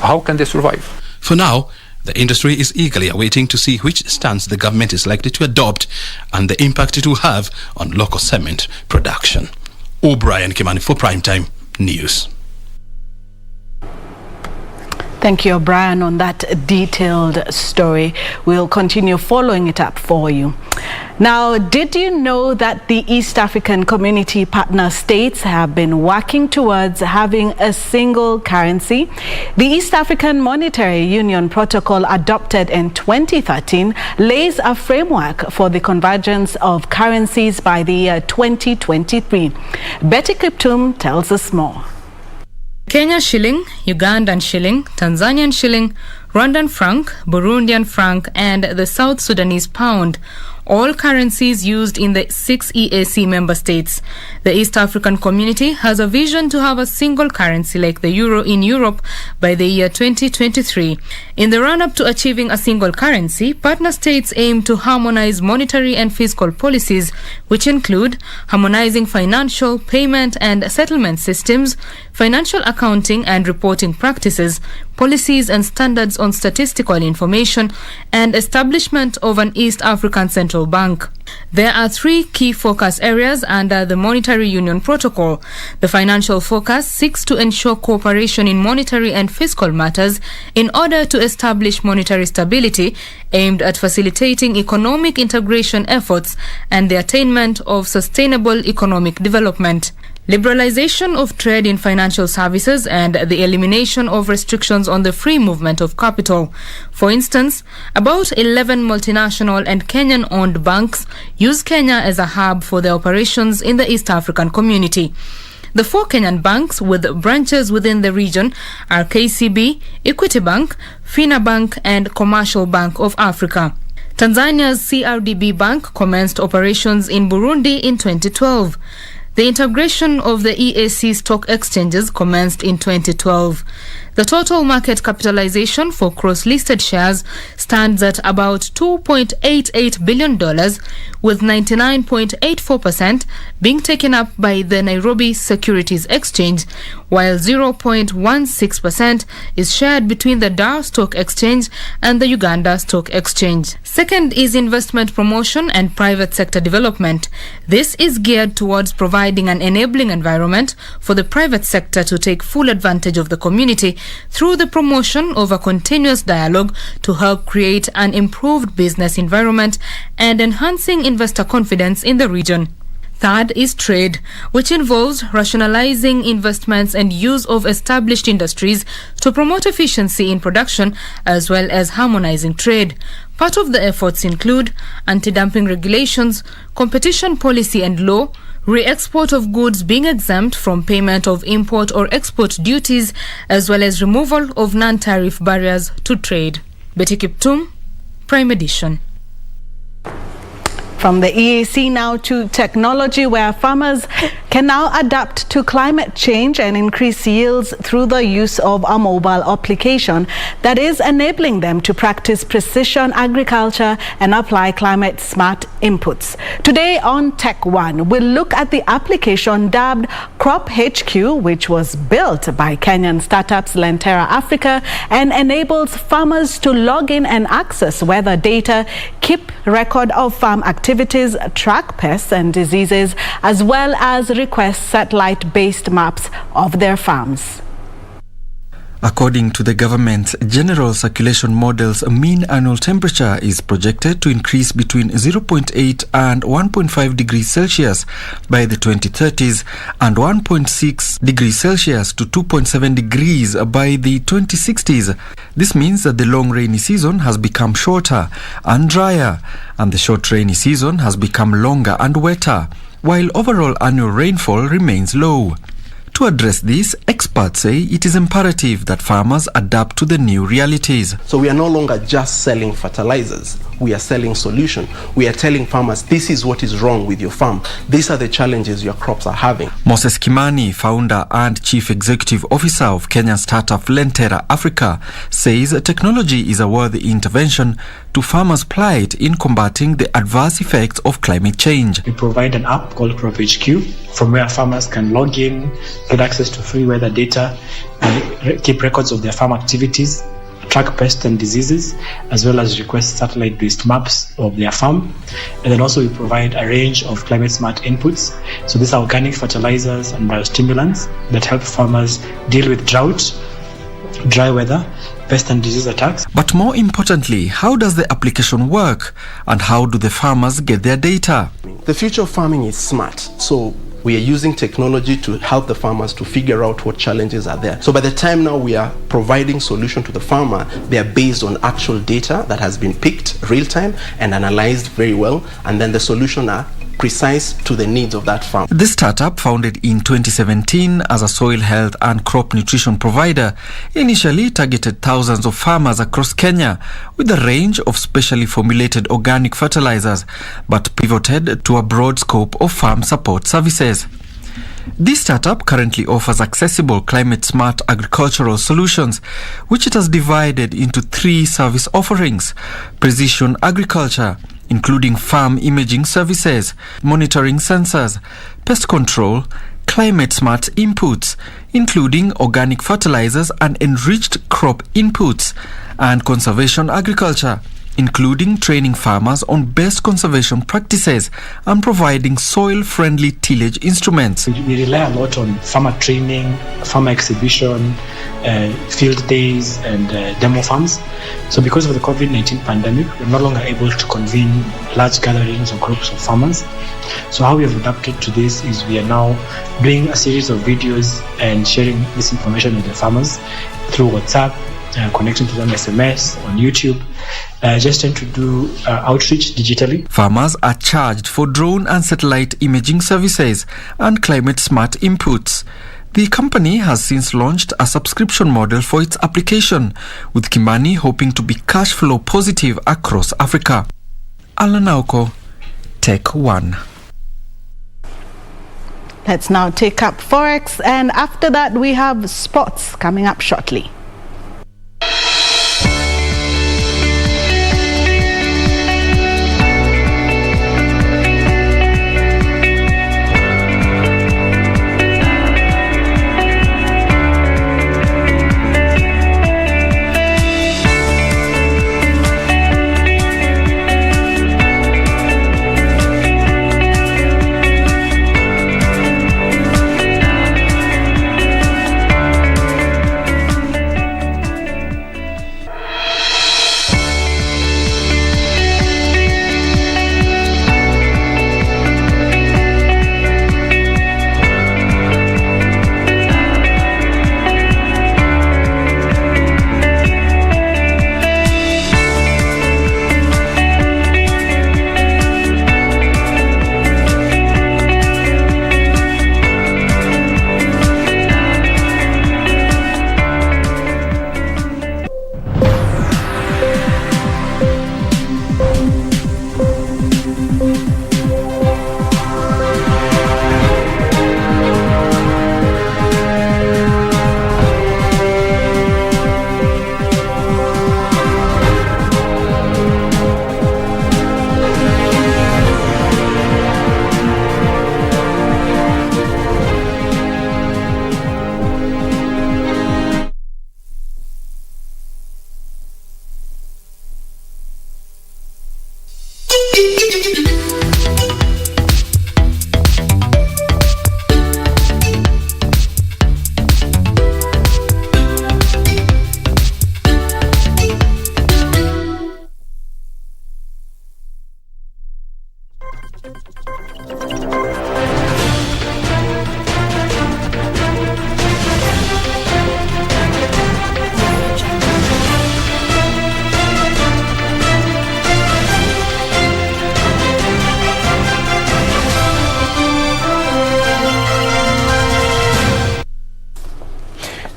how can they survive? For now, the industry is eagerly awaiting to see which stance the government is likely to adopt and the impact it will have on local cement production. O'Brien Kimani for Primetime News. Thank you, Brian, on that detailed story. We'll continue following it up for you. Now, did you know that the East African Community partner states have been working towards having a single currency? The East African Monetary Union Protocol, adopted in 2013, lays a framework for the convergence of currencies by the year 2023. Betty Kiptum tells us more. Kenya shilling, Ugandan shilling, Tanzanian shilling, Rwandan franc, Burundian franc, and the South Sudanese pound, all currencies used in the 6 EAC member states. The East African Community has a vision to have a single currency like the euro in Europe by the year 2023. In the run-up to achieving a single currency, partner states aim to harmonize monetary and fiscal policies, which include harmonizing financial, payment and settlement systems, financial accounting and reporting practices, policies and standards on statistical information, and establishment of an East African Central Bank. There are 3 key focus areas under the Monetary Union Protocol. The financial focus seeks to ensure cooperation in monetary and fiscal matters in order to establish monetary stability, aimed at facilitating economic integration efforts and the attainment of sustainable economic development. Liberalization of trade in financial services and the elimination of restrictions on the free movement of capital. For instance, about 11 multinational and Kenyan-owned banks use Kenya as a hub for their operations in the East African Community. The 4 Kenyan banks with branches within the region are KCB, Equity Bank, FINA Bank, and Commercial Bank of Africa. Tanzania's CRDB Bank commenced operations in Burundi in 2012. The integration of the EAC stock exchanges commenced in 2012. The total market capitalization for cross-listed shares stands at about $2.88 billion, with 99.84% being taken up by the Nairobi Securities Exchange, while 0.16% is shared between the Dar Stock Exchange and the Uganda Stock Exchange. Second is investment promotion and private sector development. This is geared towards providing an enabling environment for the private sector to take full advantage of the community through the promotion of a continuous dialogue to help create an improved business environment and enhancing investor confidence in the region. Third is trade, which involves rationalizing investments and use of established industries to promote efficiency in production as well as harmonizing trade. Part of the efforts include anti-dumping regulations, competition policy and law, re-export of goods being exempt from payment of import or export duties, as well as removal of non-tariff barriers to trade. Betty Kiptum, Prime Edition. From the EAC now to technology, where farmers can now adapt to climate change and increase yields through the use of a mobile application that is enabling them to practice precision agriculture and apply climate smart inputs. Today on Tech One, we'll look at the application dubbed Crop HQ, which was built by Kenyan startups Lentera Africa and enables farmers to log in and access weather data, keep record of farm activities, track pests and diseases, as well as request satellite-based maps of their farms. According to the government's general circulation models, mean annual temperature is projected to increase between 0.8 and 1.5 degrees Celsius by the 2030s and 1.6 degrees Celsius to 2.7 degrees by the 2060s. This means that the long rainy season has become shorter and drier, and the short rainy season has become longer and wetter, while overall annual rainfall remains low. To address this, experts say it is imperative that farmers adapt to the new realities. So we are no longer just selling fertilizers, we are selling solution. We are telling farmers, this is what is wrong with your farm. These are the challenges your crops are having. Moses Kimani, founder and chief executive officer of Kenyan startup Lentera Africa, says technology is a worthy intervention to farmers' plight in combating the adverse effects of climate change. We provide an app called Crop HQ, from where farmers can log in, get access to free weather data, and keep records of their farm activities, track pests and diseases, as well as request satellite-based maps of their farm. And then also we provide a range of climate smart inputs. So these are organic fertilizers and biostimulants that help farmers deal with drought, dry weather, pest and disease attacks. But more importantly, how does the application work and how do the farmers get their data? The future of farming is smart. So we are using technology to help the farmers to figure out what challenges are there. So by the time now we are providing solution to the farmer, they are based on actual data that has been picked real time and analyzed very well, and then the solution are precise to the needs of that farm. The startup, founded in 2017 as a soil health and crop nutrition provider, initially targeted thousands of farmers across Kenya with a range of specially formulated organic fertilizers, but pivoted to a broad scope of farm support services. This startup currently offers accessible climate-smart agricultural solutions, which it has divided into 3 service offerings: precision agriculture, including farm imaging services, monitoring sensors, pest control, climate-smart inputs, including organic fertilizers and enriched crop inputs, and conservation agriculture, including training farmers on best conservation practices and providing soil-friendly tillage instruments. We rely a lot on farmer training, farmer exhibition, field days and demo farms. So because of the COVID-19 pandemic, we're no longer able to convene large gatherings or groups of farmers. So how we have adapted to this is we are now doing a series of videos and sharing this information with the farmers through WhatsApp, connecting to them SMS, on YouTube, just trying to do outreach digitally. Farmers are charged for drone and satellite imaging services and climate smart inputs. The company has since launched a subscription model for its application, with Kimani hoping to be cash flow positive across Africa. Alan Auko, Tech One. Let's now take up Forex, and after that we have sports coming up shortly.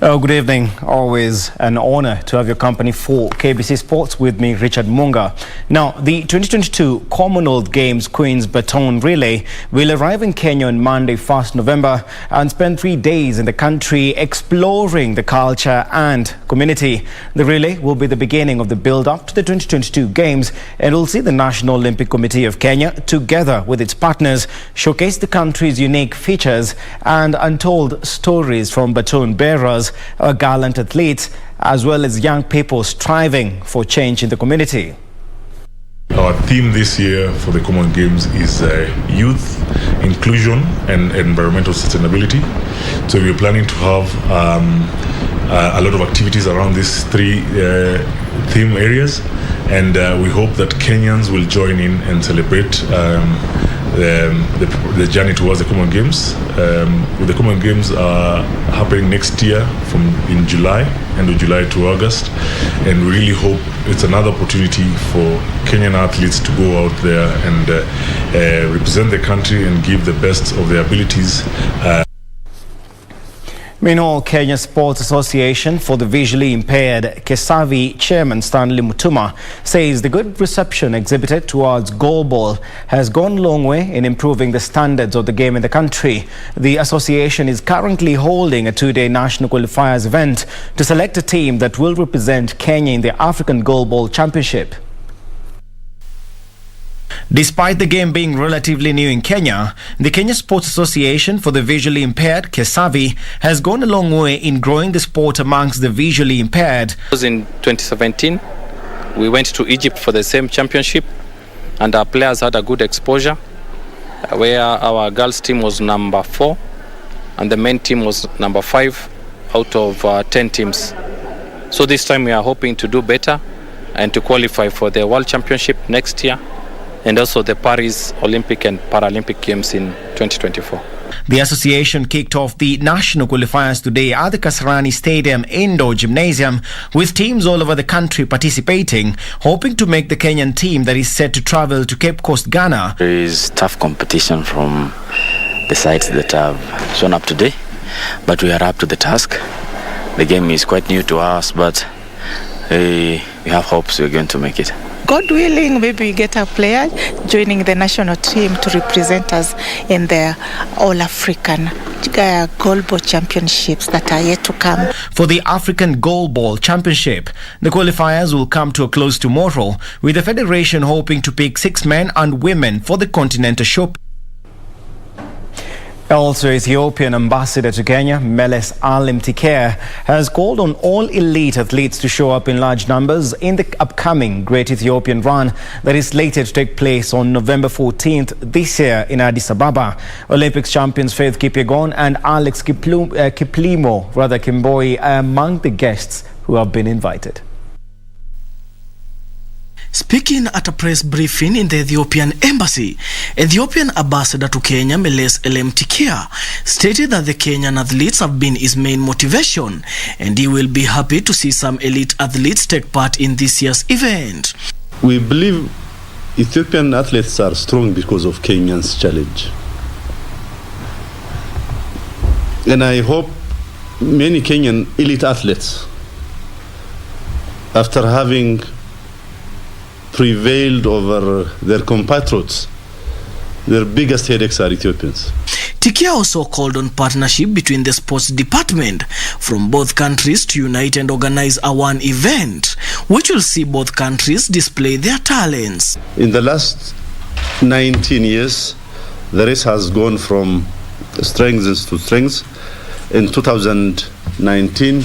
Oh, good evening. Always an honor to have your company for KBC Sports with me, Richard Munga. Now, the 2022 Commonwealth Games Queen's Baton Relay will arrive in Kenya on Monday, 1st November, and spend 3 days in the country exploring the culture and community. The relay will be the beginning of the build-up to the 2022 Games and will see the National Olympic Committee of Kenya, together with its partners, showcase the country's unique features and untold stories from baton bearers, gallant athletes, as well as young people striving for change in the community. Our theme this year for the Common Games is youth, inclusion and environmental sustainability. So we're planning to have a lot of activities around these three theme areas, and we hope that Kenyans will join in and celebrate the journey towards the Common Games. The Common Games are happening next year in July, end of July to August, and we really hope it's another opportunity for Kenyan athletes to go out there and represent the country and give the best of their abilities. Meanwhile, Kenya Sports Association for the Visually Impaired, KESAVI Chairman Stanley Mutuma, says the good reception exhibited towards goalball has gone a long way in improving the standards of the game in the country. The association is currently holding a 2-day national qualifiers event to select a team that will represent Kenya in the African Goalball Championship. Despite the game being relatively new in Kenya, the Kenya Sports Association for the Visually Impaired, KESAVI, has gone a long way in growing the sport amongst the visually impaired. In 2017, we went to Egypt for the same championship, and our players had a good exposure, where our girls team was number 4 and the men team was number 5 out of 10 teams. So this time we are hoping to do better and to qualify for the World Championship next year, and also the Paris Olympic and Paralympic Games in 2024. The association kicked off the national qualifiers today at the Kasarani Stadium Indoor Gymnasium, with teams all over the country participating, hoping to make the Kenyan team that is set to travel to Cape Coast, Ghana. There is tough competition from the sides that have shown up today, but we are up to the task. The game is quite new to us, but we have hopes we're going to make it. God willing, maybe we get a player joining the national team to represent us in the All-African Goalball Championships that are yet to come. For the African Goalball Championship, the qualifiers will come to a close tomorrow, with the federation hoping to pick 6 men and women for the Continental Show. Also, Ethiopian ambassador to Kenya, Meles Alim Tiker, has called on all elite athletes to show up in large numbers in the upcoming Great Ethiopian Run that is slated to take place on November 14th this year in Addis Ababa. Olympics champions Faith Kipyegon and Alex Kimboi are among the guests who have been invited. Speaking at a press briefing in the Ethiopian embassy, Ethiopian ambassador to Kenya, Meles Alim Tiker, stated that the Kenyan athletes have been his main motivation, and he will be happy to see some elite athletes take part in this year's event. We believe Ethiopian athletes are strong because of Kenyan's challenge. And I hope many Kenyan elite athletes, after having prevailed over their compatriots, their biggest headaches are Ethiopians. Tiker also called on partnership between the sports department from both countries to unite and organize a one event, which will see both countries display their talents. In the last 19 years, the race has gone from strengths to strengths. In 2019,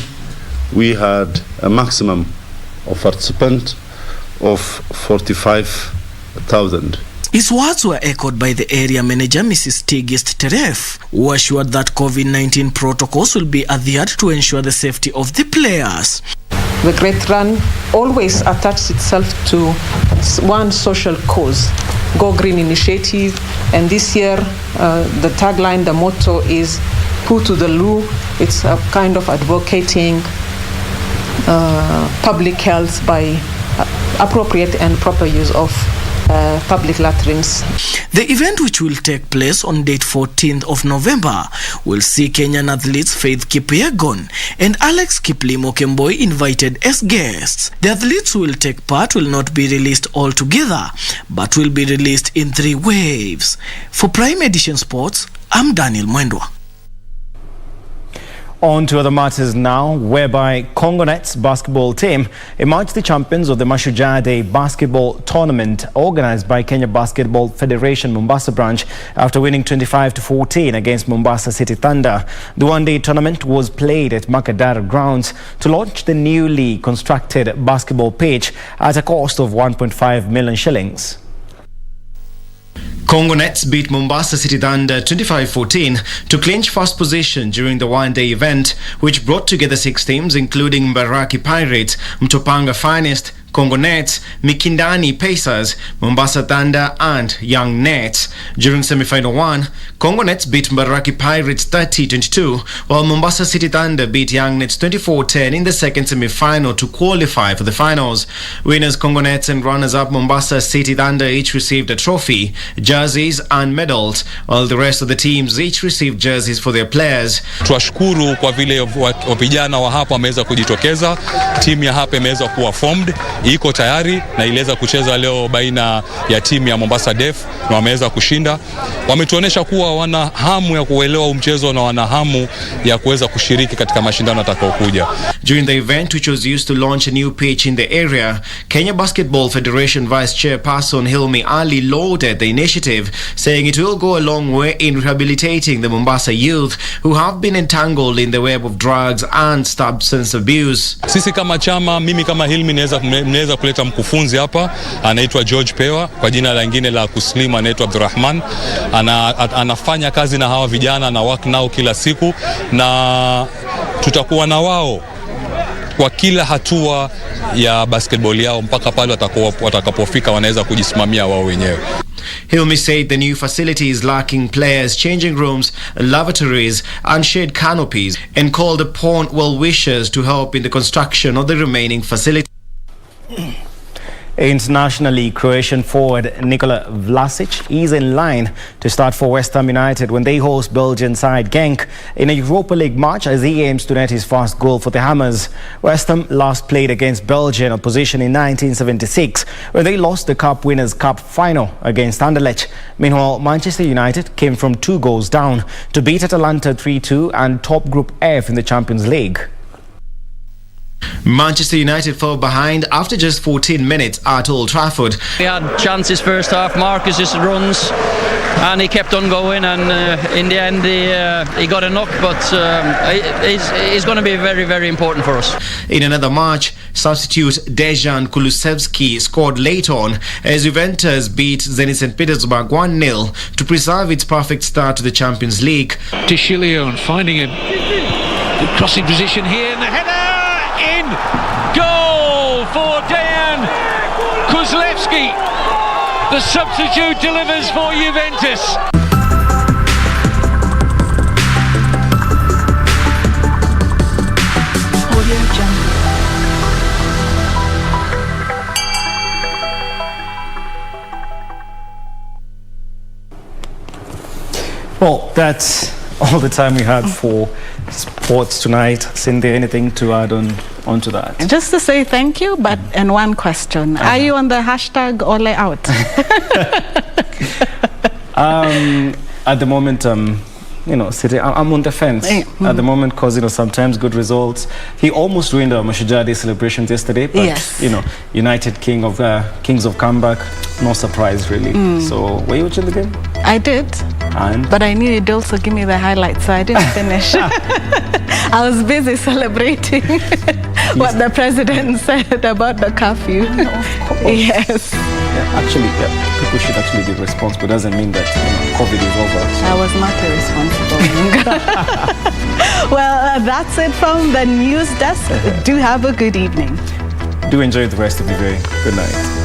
we had a maximum of participants of 45,000. His words were echoed by the area manager, Mrs. Tigist Teref, who assured that COVID-19 protocols will be adhered to ensure the safety of the players. The Great Run always attaches itself to one social cause, Go Green Initiative, and this year the tagline, the motto is Poo to the Loo. It's a kind of advocating public health by appropriate and proper use of public latrines. The event, which will take place on date 14th of November, will see Kenyan athletes Faith Kipyegon and Alex Kiplimo Kemboi invited as guests. The athletes who will take part will not be released all together, but will be released in 3 waves. For Prime Edition Sports, I'm Daniel Mwendwa. On to other matters now, whereby Congonets basketball team emerged the champions of the Mashujaa Day basketball tournament organized by Kenya Basketball Federation Mombasa branch after winning 25-14 against Mombasa City Thunder. The one-day tournament was played at Makadara grounds to launch the newly constructed basketball pitch at a cost of 1.5 million shillings. Congonets beat Mombasa City Thunder 25-14 to clinch first position during the one-day event, which brought together 6 teams including Mbaraki Pirates, Mtopanga Finest, Congonets, Mikindani Pacers, Mombasa Thunder and Young Nets. During semi-final 1, Congonets beat Mbaraki Pirates 30-22, while Mombasa City Thunder beat Young Nets 24-10 in the second semi-final to qualify for the finals. Winners Congonets and runners-up Mombasa City Thunder each received a trophy, jerseys and medals, while the rest of the teams each received jerseys for their players. Tuwashukuru kwa vile vijana wa hapa wameweza kujitokeza, timu ya hapa imeweza kuwa formed, iko tayari na iliweza kucheza leo baina ya timu ya Mombasa Def na wameweza kushinda. Wametuonesha kuwa wana hamu ya kuelewa mchezo na wana hamu ya kuweza kushiriki katika mashindano yatakayokuja. During the event, which was used to launch a new pitch in the area, Kenya Basketball Federation Vice Chairperson Hilmi Ali lauded the initiative, saying it will go a long way in rehabilitating the Mombasa youth who have been entangled in the web of drugs and substance abuse. Sisi kama chama, mimi kama Hilmi naweza kuleta mkufunzi hapa, anaitwa George Pewa, kwa jina lingine la kuslimu anaitwa Abdurrahman. Anafanya kazi na hawa vijana na work nao kila siku, na tutakuwa na wao kwa kila hatua ya basketball yao mpaka pale watakapofika wanaweza kujisimamia wao wenyewe. Hilmi said the new facility is lacking players, changing rooms, lavatories and shade canopies, and called upon well-wishers to help in the construction of the remaining facility. Internationally, Croatian forward Nikola Vlasic is in line to start for West Ham United when they host Belgian side Genk in a Europa League match as he aims to net his first goal for the Hammers. West Ham last played against Belgian opposition in 1976 when they lost the Cup Winners' Cup final against Anderlecht. Meanwhile, Manchester United came from 2 goals down to beat Atalanta 3-2 and top Group F in the Champions League. Manchester United fell behind after just 14 minutes at Old Trafford. He had chances first half, Marcus's runs, and he kept on going, and in the end he got a knock, but he's going to be very, very important for us. In another match, substitute Dejan Kulusevski scored late on as Juventus beat Zenit St. Petersburg 1-0 to preserve its perfect start to the Champions League. Tishilion finding a good crossing position here, and the header in! Goal for Dejan Kulusevski. The substitute delivers for Juventus. Well, that's all the time we had for sports tonight. Cindy, anything to add on to that? Just to say thank you, but and one question. Are you on the hashtag Ole Out? At the moment, City, I'm on the fence at the moment because, sometimes good results. He almost ruined our Mashujaa Day celebrations yesterday, but, yes. United Kings of Comeback, no surprise really. So, were you watching the game? I did. But I knew you'd also give me the highlights, so I didn't finish. I was busy celebrating. what the president said about the curfew. Yes. Yeah, actually, people should actually be responsible. Doesn't mean that COVID is over. So. I was not irresponsible. Well, that's it from the news desk. Do have a good evening. Do enjoy the rest of your day. Good night.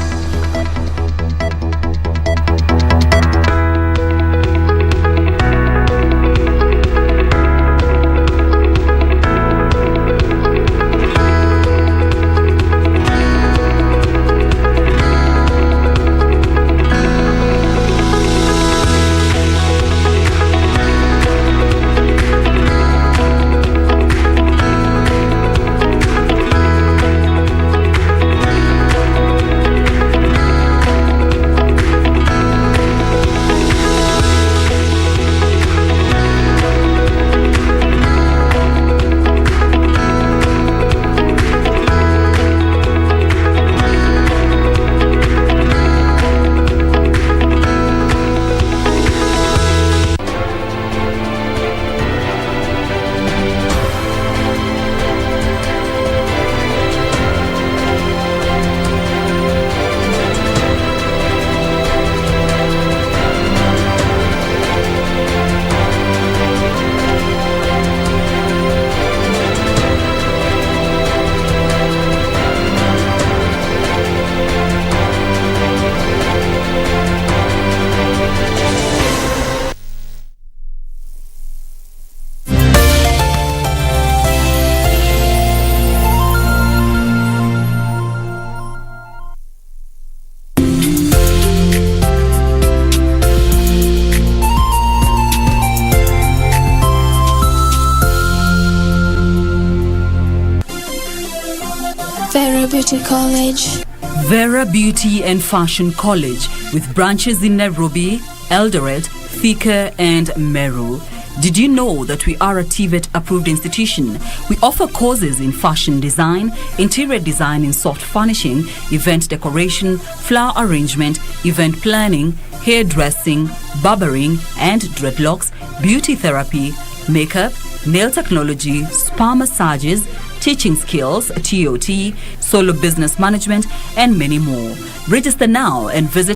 Vera Beauty College. Vera Beauty and Fashion College, with branches in Nairobi, Eldoret, Thika and Meru. Did you know that we are a TVET approved institution? We offer courses in fashion design, interior design in soft furnishing, event decoration, flower arrangement, event planning, hairdressing, barbering and dreadlocks, beauty therapy, makeup, nail technology, spa massages, teaching skills, TOT, solo business management and many more. Register now and visit